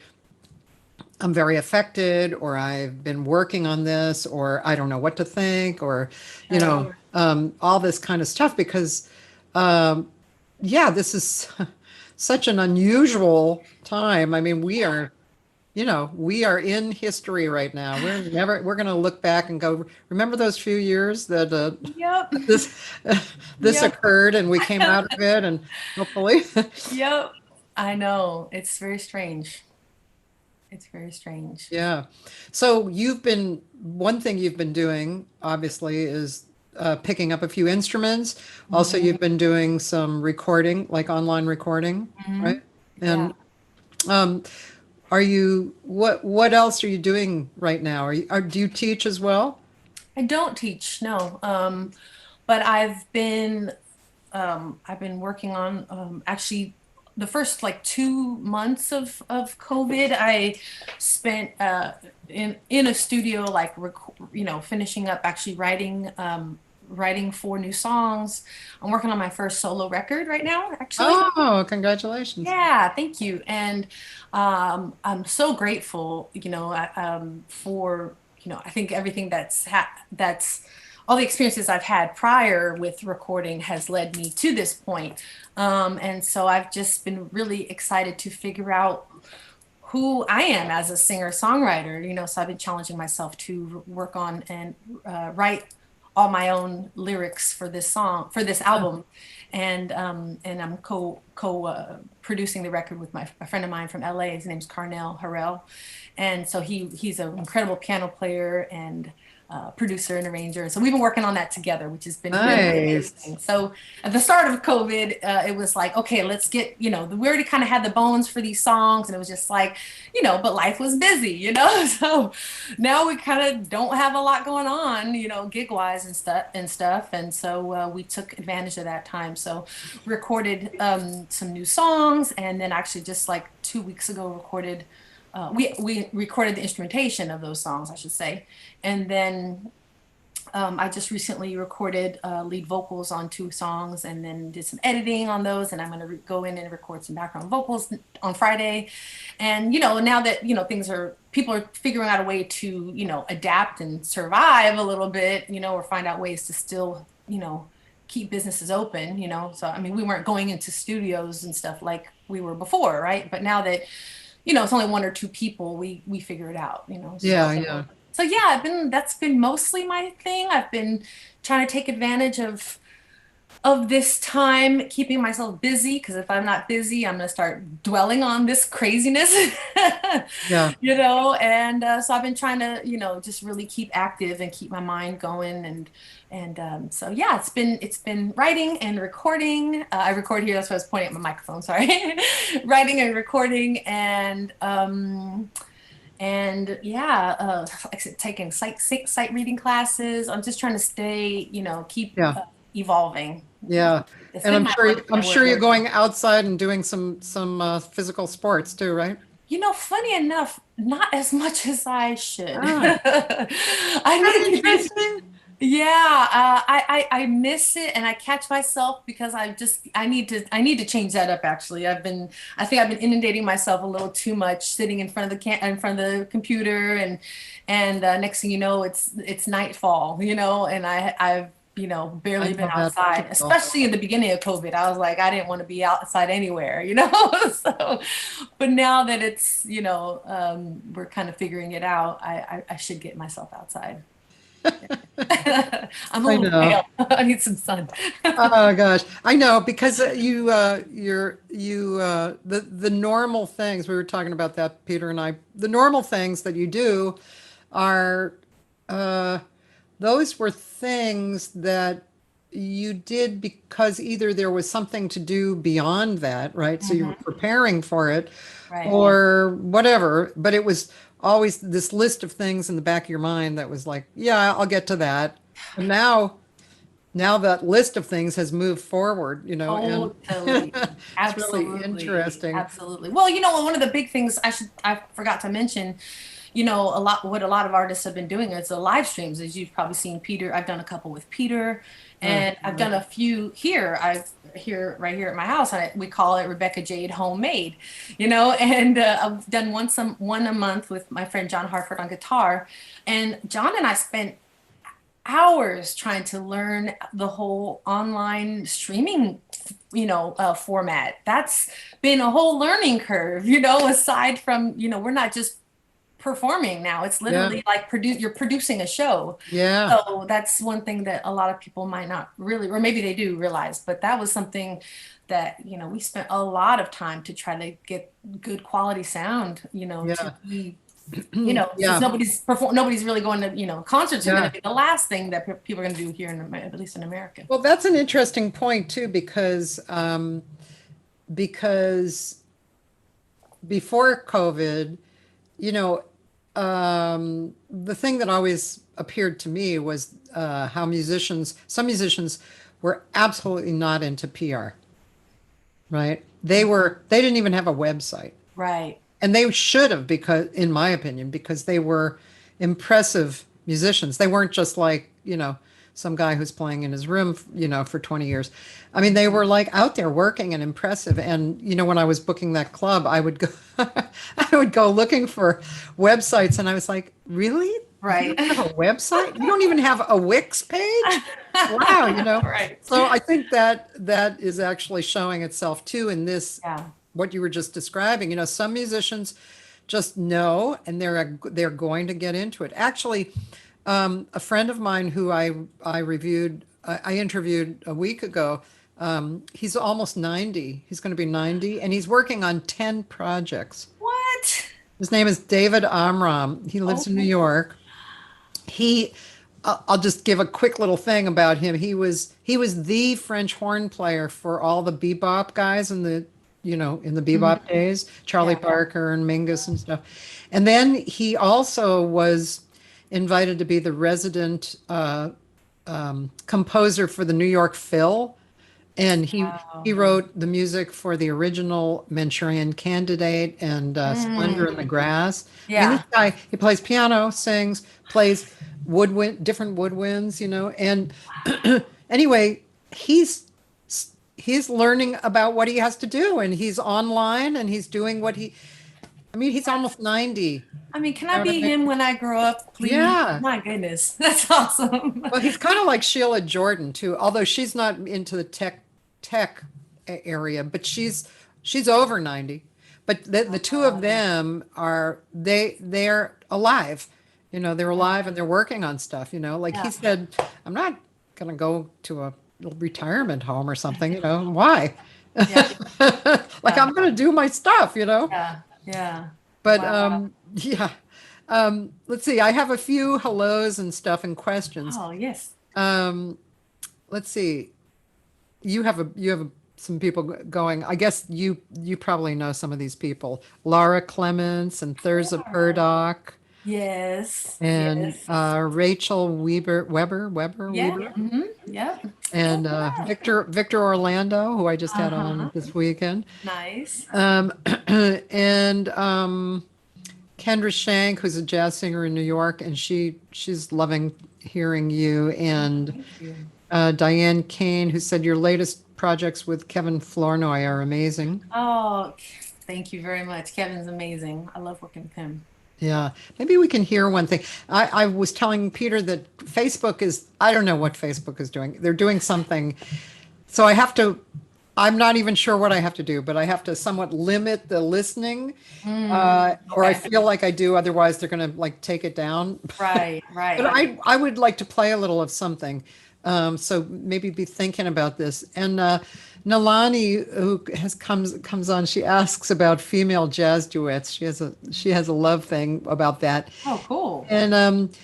I'm very affected, or I've been working on this, or I don't know what to think, or, Right. all this kind of stuff, because, yeah, this is such an unusual time. I mean, we are in history right now. We're going to look back and go, remember those few years that Yep. this, this Yep. occurred, and we came out of it, and hopefully, Yep. I know. It's very strange. It's very strange. yeah. So one thing you've been doing, obviously, is picking up a few instruments. Also, Hmm. you've been doing some recording, like online recording, Hmm. right? Yeah. And um, what else are you doing right now? Do you teach as well? I don't teach, no. But I've been working on, actually, the first like 2 months of COVID. I spent in a studio, like finishing up, actually writing 4 new songs. I'm working on my first solo record right now, actually. Oh, congratulations. Yeah, thank you. And I'm so grateful, for, I think everything that's all the experiences I've had prior with recording has led me to this point. And so I've just been really excited to figure out who I am as a singer-songwriter, so I've been challenging myself to work on and write all my own lyrics for for this album. And I'm producing the record with a friend of mine from LA. His name's Carnell Harrell. And so he's an incredible piano player, and producer and arranger. So we've been working on that together, which has been really Nice. amazing. So at the start of COVID, it was like, okay, let's get, we already kind of had the bones for these songs, and it was just like, but life was busy, So now we kind of don't have a lot going on, gig wise and stuff. And so we took advantage of that time. So recorded some new songs, and then actually just like 2 weeks ago recorded we recorded the instrumentation of those songs, I should say. And then I just recently recorded lead vocals on 2 songs, and then did some editing on those. And I'm going to go in and record some background vocals on Friday. And, now that, people are figuring out a way to, adapt and survive a little bit, or find out ways to still, keep businesses open, So, I mean, we weren't going into studios and stuff like we were before, right? But now that, it's only 1 or 2 people, we figure it out, So, Yeah. So yeah, that's been mostly my thing. I've been trying to take advantage of this time, keeping myself busy, because if I'm not busy, I'm gonna start dwelling on this craziness. Yeah. And so I've been trying to, just really keep active and keep my mind going, and so yeah, it's been writing and recording. I record here, that's why I was pointing at my microphone. Sorry, writing and recording, and yeah, like I said, taking sight reading classes. I'm just trying to stay, keep evolving. Yeah. It's And been I'm sure you're going outside and doing some physical sports too, right? Funny enough, not as much as I should. Ah. I need to be. Interesting. Yeah, I miss it, and I catch myself because I need to change that up. Actually, I think I've been inundating myself a little too much, sitting in front of the computer, and next thing you know, it's nightfall, and I've barely been outside, especially in the beginning of COVID. I was like, I didn't want to be outside anywhere, So, but now that it's we're kind of figuring it out, I should get myself outside. I'm a little pale. I need some sun. Oh gosh, I know, because the normal things, we were talking about that, Peter and I. The normal things that you do are those were things that you did because either there was something to do beyond that, right? So you were preparing for it, Right. or whatever. But it was always this list of things in the back of your mind that was like, yeah, I'll get to that. And now that list of things has moved forward, and Totally. it's Absolutely. really interesting. Absolutely. Well, one of the big things I forgot to mention, what a lot of artists have been doing is the live streams. As you've probably seen, Peter, I've done a couple with Peter, and I've done a few here. Right here at my house. We call it Rebecca Jade Homemade, and I've done one a month with my friend John Hartford on guitar, and John and I spent hours trying to learn the whole online streaming, format. That's been a whole learning curve, aside from, we're not just performing now. It's literally like you're producing a show. Yeah. So that's one thing that a lot of people might not really, or maybe they do realize, but that was something that, we spent a lot of time to try to get good quality sound, to be, since nobody's really going to, concerts are going to be the last thing that people are going to do here at least in America. Well, that's an interesting point too, because before COVID, the thing that always appeared to me was how some musicians were absolutely not into PR, right? They didn't even have a website. Right. And they should have, because, in my opinion, because they were impressive musicians. They weren't just like, some guy who's playing in his room, for 20 years. I mean, they were like out there working and impressive. And, when I was booking that club, I would go looking for websites, and I was like, really? Right. You don't have a website? You don't even have a Wix page? Wow, Right. So I think that is actually showing itself too in this, what you were just describing. Some musicians just know, and they're going to get into it. Actually, a friend of mine who I interviewed a week ago, he's almost 90. He's going to be 90, and he's working on 10 projects. What? His name is David Amram. He lives in New York. He I'll just give a quick little thing about him. He was the French horn player for all the bebop guys in the bebop days, Charlie Yeah. Parker and Mingus and stuff. And then he also was invited to be the resident composer for the New York Phil, and he Wow. wrote the music for the original Manchurian Candidate and Splendor in the Grass. I mean, Yeah. this guy, he plays piano, sings, plays different woodwinds, and anyway, he's learning about what he has to do, and he's online, and he's doing I mean, he's almost 90. I mean, can You I know what I be mean? him when I grow up, please? Yeah. My goodness, that's awesome. Well, he's kind of like Sheila Jordan too, although she's not into the tech area, but she's over 90. But the two of them they're alive. They're alive and they're working on stuff, like he Yeah. said, I'm not going to go to a retirement home or something, why? Yeah. Like I'm going to do my stuff. Yeah. Yeah. But Wow. yeah. Let's see. I have a few hellos and stuff and questions. Oh, yes. Um, let's see. You have some people going. I guess you probably know some of these people. Laura Clements and Thurza Purdock Yes. and Yes. Rachel Yeah. Weber, Yeah. and Victor Orlando, who I just had on this weekend. Nice. And Kendra Shank, who's a jazz singer in New York, and she's loving hearing you. And Thank you. Diane Kane, who said your latest projects with Kevin Flournoy are amazing. Oh, thank you very much. Kevin's amazing. I love working with him. Yeah, maybe we can hear one thing. I was telling Peter that I don't know what Facebook is doing. They're doing something. So I'm not even sure what I have to do, but I have to somewhat limit the listening, or I feel like I do. Otherwise, they're going to like take it down. Right. Right. But I would like to play a little of something. So maybe be thinking about this. And Nalani, who comes on, she asks about female jazz duets. She has a love thing about that. Oh, cool. And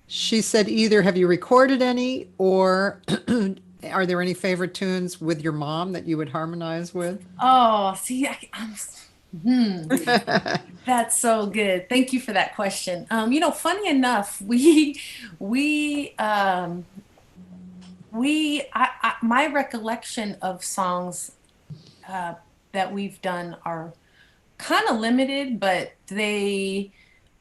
she said either have you recorded any, or are there any favorite tunes with your mom that you would harmonize with? Oh, see, that's so good. Thank you for that question. Funny enough, my recollection of songs that we've done are kind of limited, but they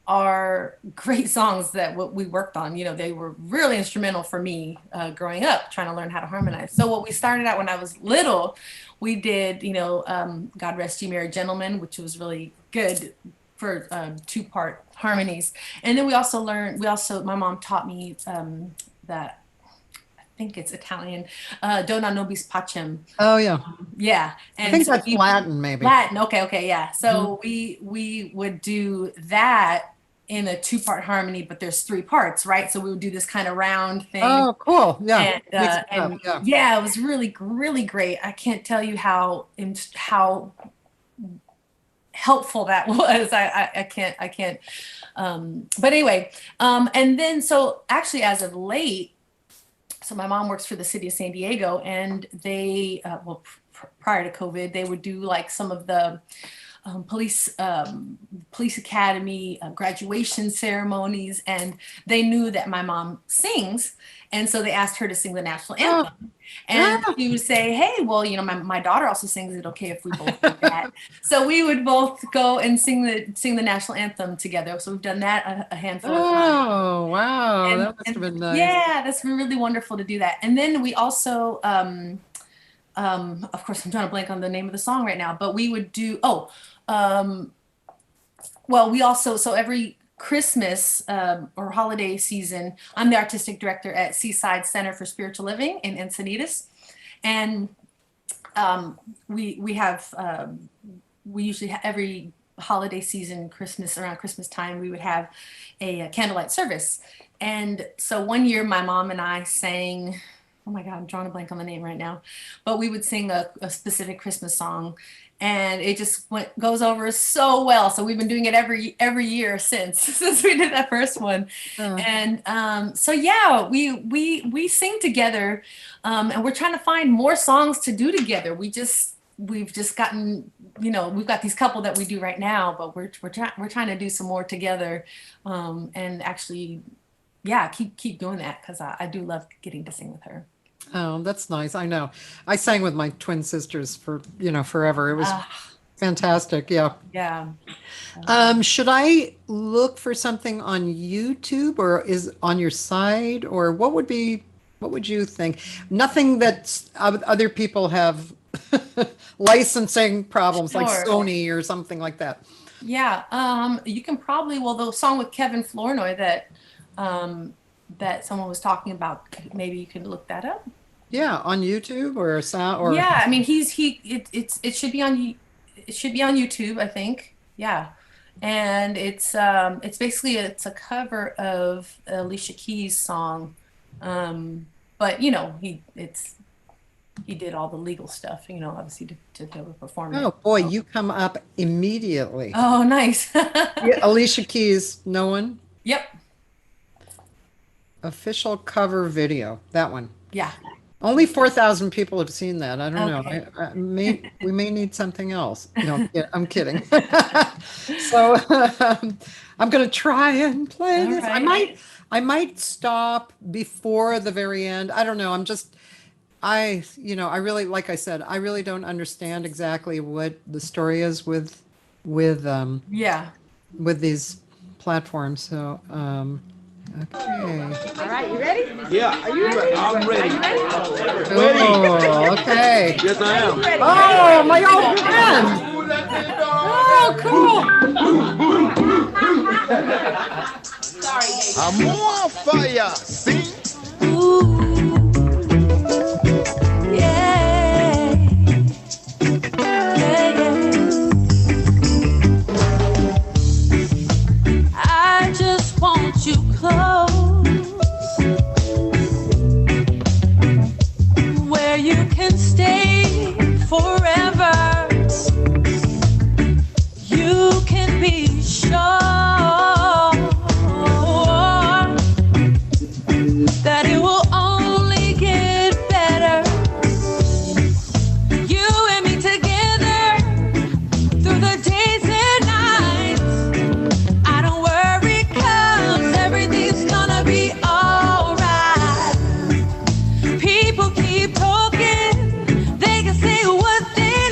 are great songs that what we worked on. They were really instrumental for me growing up, trying to learn how to harmonize. So what we started out when I was little, we did, God Rest Ye Merry Gentlemen, which was really good for two-part harmonies. And then my mom taught me that, I think it's Italian, Dona Nobis Pacem. Oh yeah, Yeah. I And think so that's Latin, maybe. Latin. Okay. Yeah. So we would do that in a two-part harmony, but there's three parts, right? So we would do this kind of round thing. Oh, cool. Yeah. And, Mix it up, yeah. yeah, it was really, really great. I can't tell you how helpful that was. I can't. But anyway, and then so actually as of late, so my mom works for the city of San Diego, and they, prior to COVID, they would do like some of the police academy graduation ceremonies, and they knew that my mom sings, and so they asked her to sing the national anthem. And she would say, hey, well, my daughter also sings. Is it okay if we both do that? So we would both go and sing the national anthem together. So we've done that a handful of times. Oh, wow. That must have been nice. Yeah, that's been really wonderful to do that. And then we also, of course, I'm trying to blank on the name of the song right now, but we would do, we also, so every Christmas or holiday season, I'm the artistic director at Seaside Center for Spiritual Living in Encinitas. And we have, we usually have every holiday season, around Christmas time, we would have a candlelight service. And so one year my mom and I sang oh my God, I'm drawing a blank on the name right now, but we would sing a specific Christmas song, and it just goes over so well. So we've been doing it every year since we did that first one. And so yeah, we sing together, and we're trying to find more songs to do together. We've just gotten, we've got these couple that we do right now, but we're trying to do some more together, and actually, yeah, keep doing that, because I do love getting to sing with her. Oh, that's nice. I know. I sang with my twin sisters for, forever. It was fantastic. Yeah. Yeah. Should I look for something on YouTube, or is on your site, or what would you think? Nothing that other people have licensing problems, like Sure. Sony or something like that. Yeah. You can probably, the song with Kevin Flournoy that someone was talking about, maybe you can look that up. Yeah, on YouTube or sound or Yeah, I mean it should be on YouTube, I think. Yeah. And it's basically it's a cover of Alicia Keys' song. But he did all the legal stuff, obviously to be able to perform it. Oh boy, you come up immediately. Oh, nice. Yeah, Alicia Keys, no one? Yep. Official cover video, that one. Yeah. Only 4,000 people have seen that. I don't Okay. know. We may need something else. No, I'm kidding. So I'm going to try and play All this. right. I might stop before the very end. I don't know. I really, like I said, I really don't understand exactly what the story is with Yeah. these platforms. So okay. All right, you ready? Yeah. Are you ready? I'm ready. Oh, okay. Yes, I am. Ready? Oh, my old friend. Oh, cool. I'm on fire. See? Yeah. Yeah, yeah. I just want you close, where you can stay forever. You can be sure that it will only get better. You and me together through the days and nights. I don't worry, 'cause everything's gonna be alright. People keep talking, they can say what they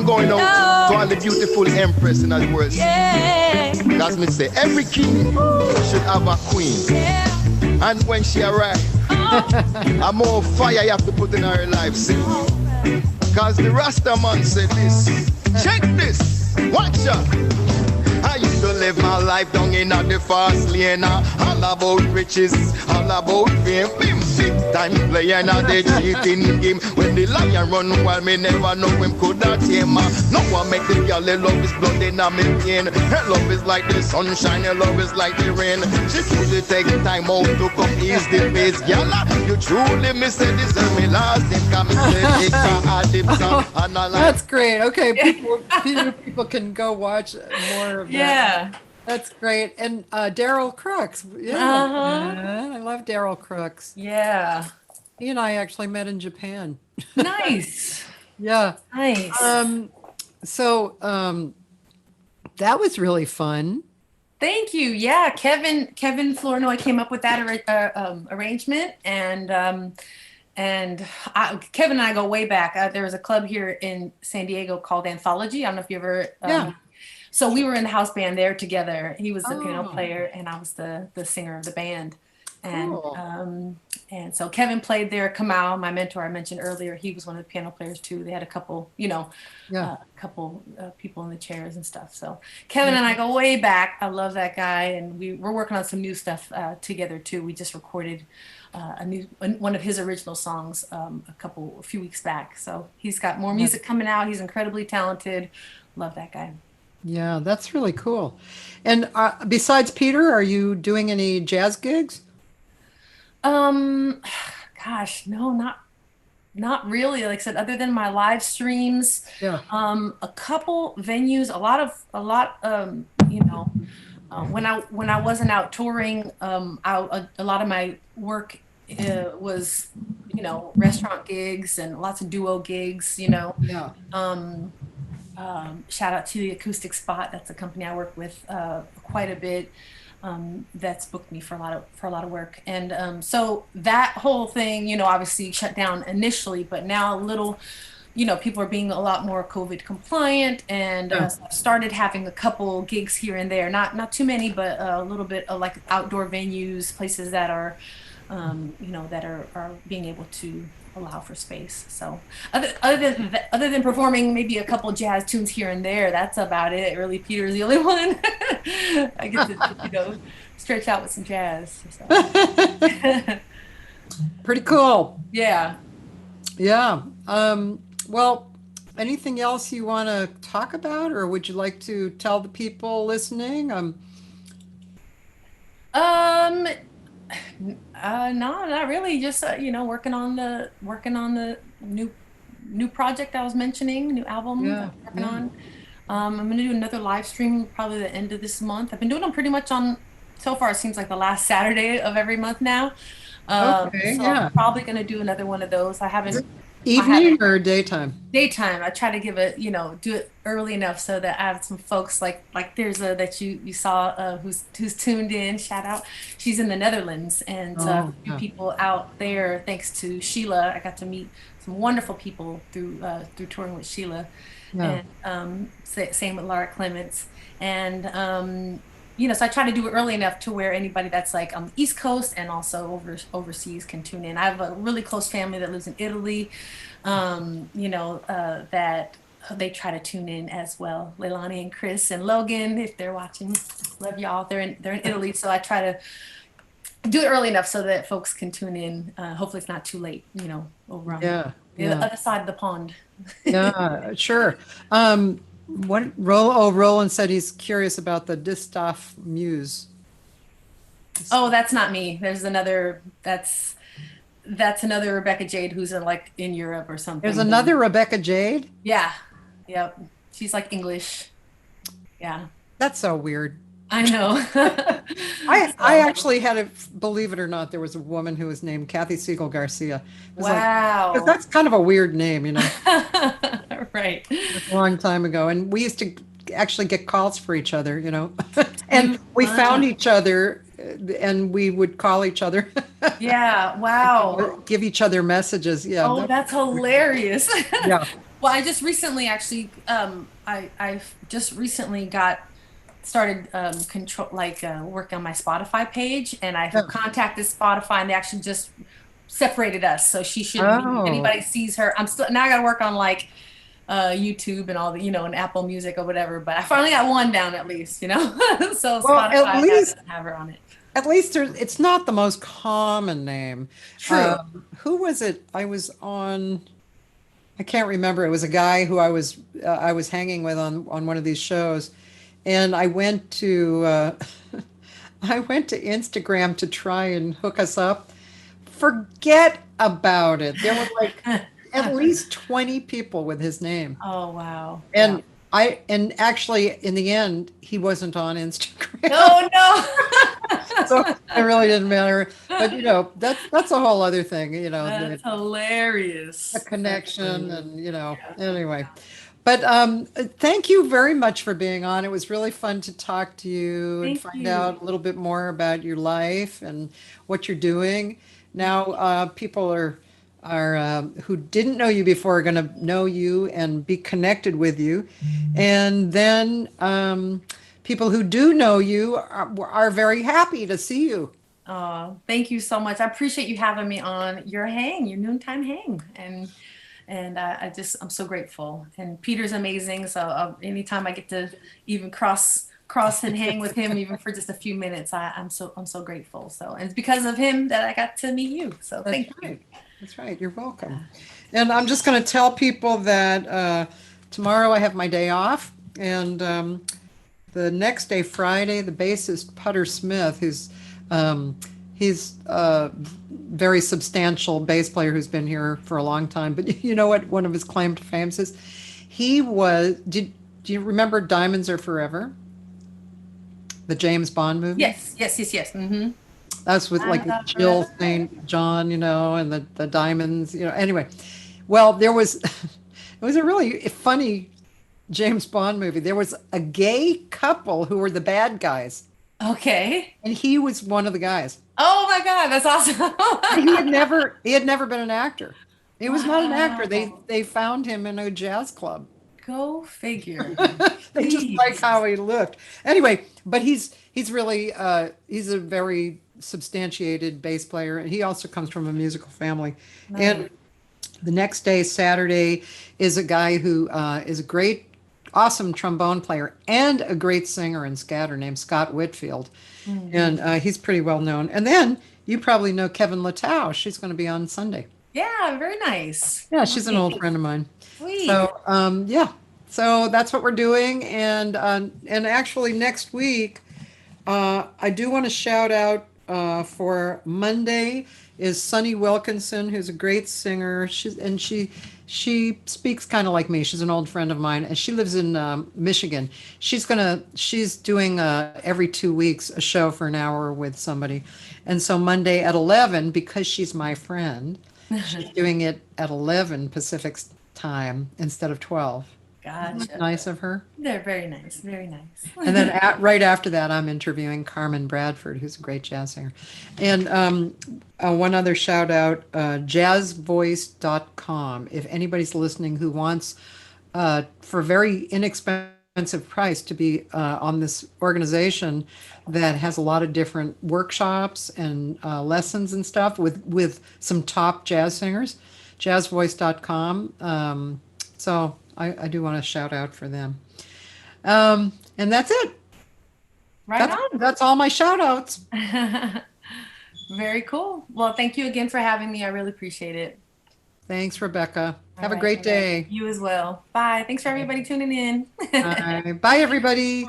one going out to all the beautiful empress in the world. Yeah. That's me say, every king should have a queen. And when she arrives, a more fire you have to put in her life, see? Cause the Rasta man said this. Check this, watch out. I used to live my life down in the fast lane. All about riches, all about fame. Big time player now they cheating game. When the lion run wild, me never know him could not tame. No one make the girl love his blood in a me pain. Her love is like the sunshine, her love is like the rain. She truly take time out to come ease the pace. Girl, you truly me say this is me last name. Come me say take a dip song and a That's great. Okay, people can go watch more of that. Yeah. That's great. And Daryl Crooks. Yeah. I love Daryl Crooks. Yeah. He and I actually met in Japan. Nice. Yeah. Nice. So that was really fun. Thank you. Yeah, Kevin Flournoy came up with that arrangement, and Kevin and I go way back. There was a club here in San Diego called Anthology. I don't know if you ever. Yeah. So we were in the house band there together. He was the piano player, and I was the singer of the band. And Cool. And so Kevin played there. Kamau, my mentor I mentioned earlier, he was one of the piano players too. They had a couple, people in the chairs and stuff. So Kevin and I go way back. I love that guy, and we're working on some new stuff together too. We just recorded one of his original songs a few weeks back. So he's got more music coming out. He's incredibly talented. Love that guy. Yeah, that's really cool. And besides Peter, are you doing any jazz gigs? Gosh, no, not really. Like I said, other than my live streams, Yeah. a couple venues, a lot, when I wasn't out touring, a lot of my work was, restaurant gigs and lots of duo gigs, Yeah. Shout out to the Acoustic Spot. That's a company I work with quite a bit. That's booked me for a lot of work, and so that whole thing, obviously shut down initially, but now a little, people are being a lot more COVID compliant, and started having a couple gigs here and there, not too many, but a little bit of like outdoor venues, places that are, that are being able to allow for space. So other than performing maybe a couple jazz tunes here and there, that's about it. Really, Peter's the only one I get to stretch out with some jazz. So. Pretty cool. Yeah. Yeah. Well, anything else you want to talk about, or would you like to tell the people listening? No, not really. Just working on the new project I was mentioning, new album that I'm working on. I'm gonna do another live stream probably the end of this month. I've been doing them pretty much so far. It seems like the last Saturday of every month now. I'm probably gonna do another one of those. I haven't. Evening or daytime? Daytime. I try to give it, do it early enough so that I have some folks like there's a that you saw who's tuned in. Shout out. She's in the Netherlands, and a few people out there. Thanks to Sheila, I got to meet some wonderful people through touring with Sheila, and same with Laura Clements, and so I try to do it early enough to where anybody that's like on the East Coast and also overseas can tune in. I have a really close family that lives in Italy, that they try to tune in as well. Leilani and Chris and Logan, if they're watching, love y'all. They're in Italy, so I try to do it early enough so that folks can tune in. Hopefully, it's not too late. Over on the other side of the pond. Yeah, sure. Roland said he's curious about the Distaff Muse. Oh, that's not me. There's another. That's another Rebecca Jade who's in Europe or something. There's another Rebecca Jade? Yeah. Yep. She's English. Yeah. That's so weird. I know. I actually had believe it or not, there was a woman who was named Cathy Segal-Garcia. Wow. That's kind of a weird name, Right. A long time ago. And we used to actually get calls for each other, and we found each other and we would call each other. Yeah. Wow. Give each other messages. Yeah. Oh, that's hilarious. Yeah. Well, I just recently actually, I just recently started control work on my Spotify page, and I Oh. contacted Spotify, and they actually just separated us, so she shouldn't. Oh. Anybody sees her, I'm still now. I got to work on like YouTube and all the, and Apple Music or whatever. But I finally got one down at least, so Well, at Spotify least doesn't have her on it. at least it's not the most common name. True. Who was it? I was on. I can't remember. It was a guy who I was hanging with on one of these shows, and I went to I went to Instagram to try and hook us up. Forget about it. There were like at least 20 people with his name. Oh wow. And and actually in the end he wasn't on Instagram. Oh no. So it really didn't matter. But that's a whole other thing, That's hilarious. a connection and anyway. But thank you very much for being on. It was really fun to talk to you and Thank find you. out a little bit more about your life and what you're doing. Now, people are who didn't know you before are going to know you and be connected with you. And then people who do know you are very happy to see you. Oh, thank you so much. I appreciate you having me on your noontime hang, and I'm so grateful. And Peter's amazing. So anytime I get to even cross and hang with him, even for just a few minutes, I'm so grateful. So, and it's because of him that I got to meet you. So thank you. That's right. You're welcome. And I'm just going to tell people that tomorrow I have my day off, and the next day, Friday, the bassist Putter Smith, he's a very substantial bass player who's been here for a long time. But you know what? One of his claim to fame is he was. Do you remember Diamonds Are Forever? The James Bond movie? Yes. Mm-hmm. That's with like Jill St. John, and the diamonds, Anyway, well, it was a really funny James Bond movie. There was a gay couple who were the bad guys. Okay. And he was one of the guys. Oh my God, that's awesome. He had never been an actor. He was not an actor. They found him in a jazz club. Go figure. They just like how he looked. Anyway, but he's really he's a very substantiated bass player, and he also comes from a musical family. Nice. And the next day, Saturday, is a guy who is a great, awesome trombone player and a great singer and scatter named Scott Whitfield. Mm-hmm. And he's pretty well known. And then you probably know Kevin Latow. She's going to be on Sunday. Yeah, very nice. Yeah, she's an old friend of mine. Sweet. So yeah, so that's what we're doing. And actually next week, I do want to shout out for Monday is Sunny Wilkinson, who's a great singer. She speaks kind of like me. She's an old friend of mine, and she lives in Michigan. She's doing every 2 weeks a show for an hour with somebody. And so Monday at 11, because she's my friend, she's doing it at 11 Pacific time instead of 12. Gotcha. Nice of her. They're very nice, very nice. And then right after that, I'm interviewing Carmen Bradford, who's a great jazz singer. And one other shout out, jazzvoice.com. If anybody's listening who wants, for a very inexpensive price, to be on this organization that has a lot of different workshops and lessons and stuff with some top jazz singers, jazzvoice.com. So I do want to shout out for them. And that's it. That's all my shout outs. Very cool. Well, thank you again for having me. I really appreciate it. Thanks, Rebecca. Have a great day. You as well. Bye. Thanks for everybody tuning in. Bye, everybody.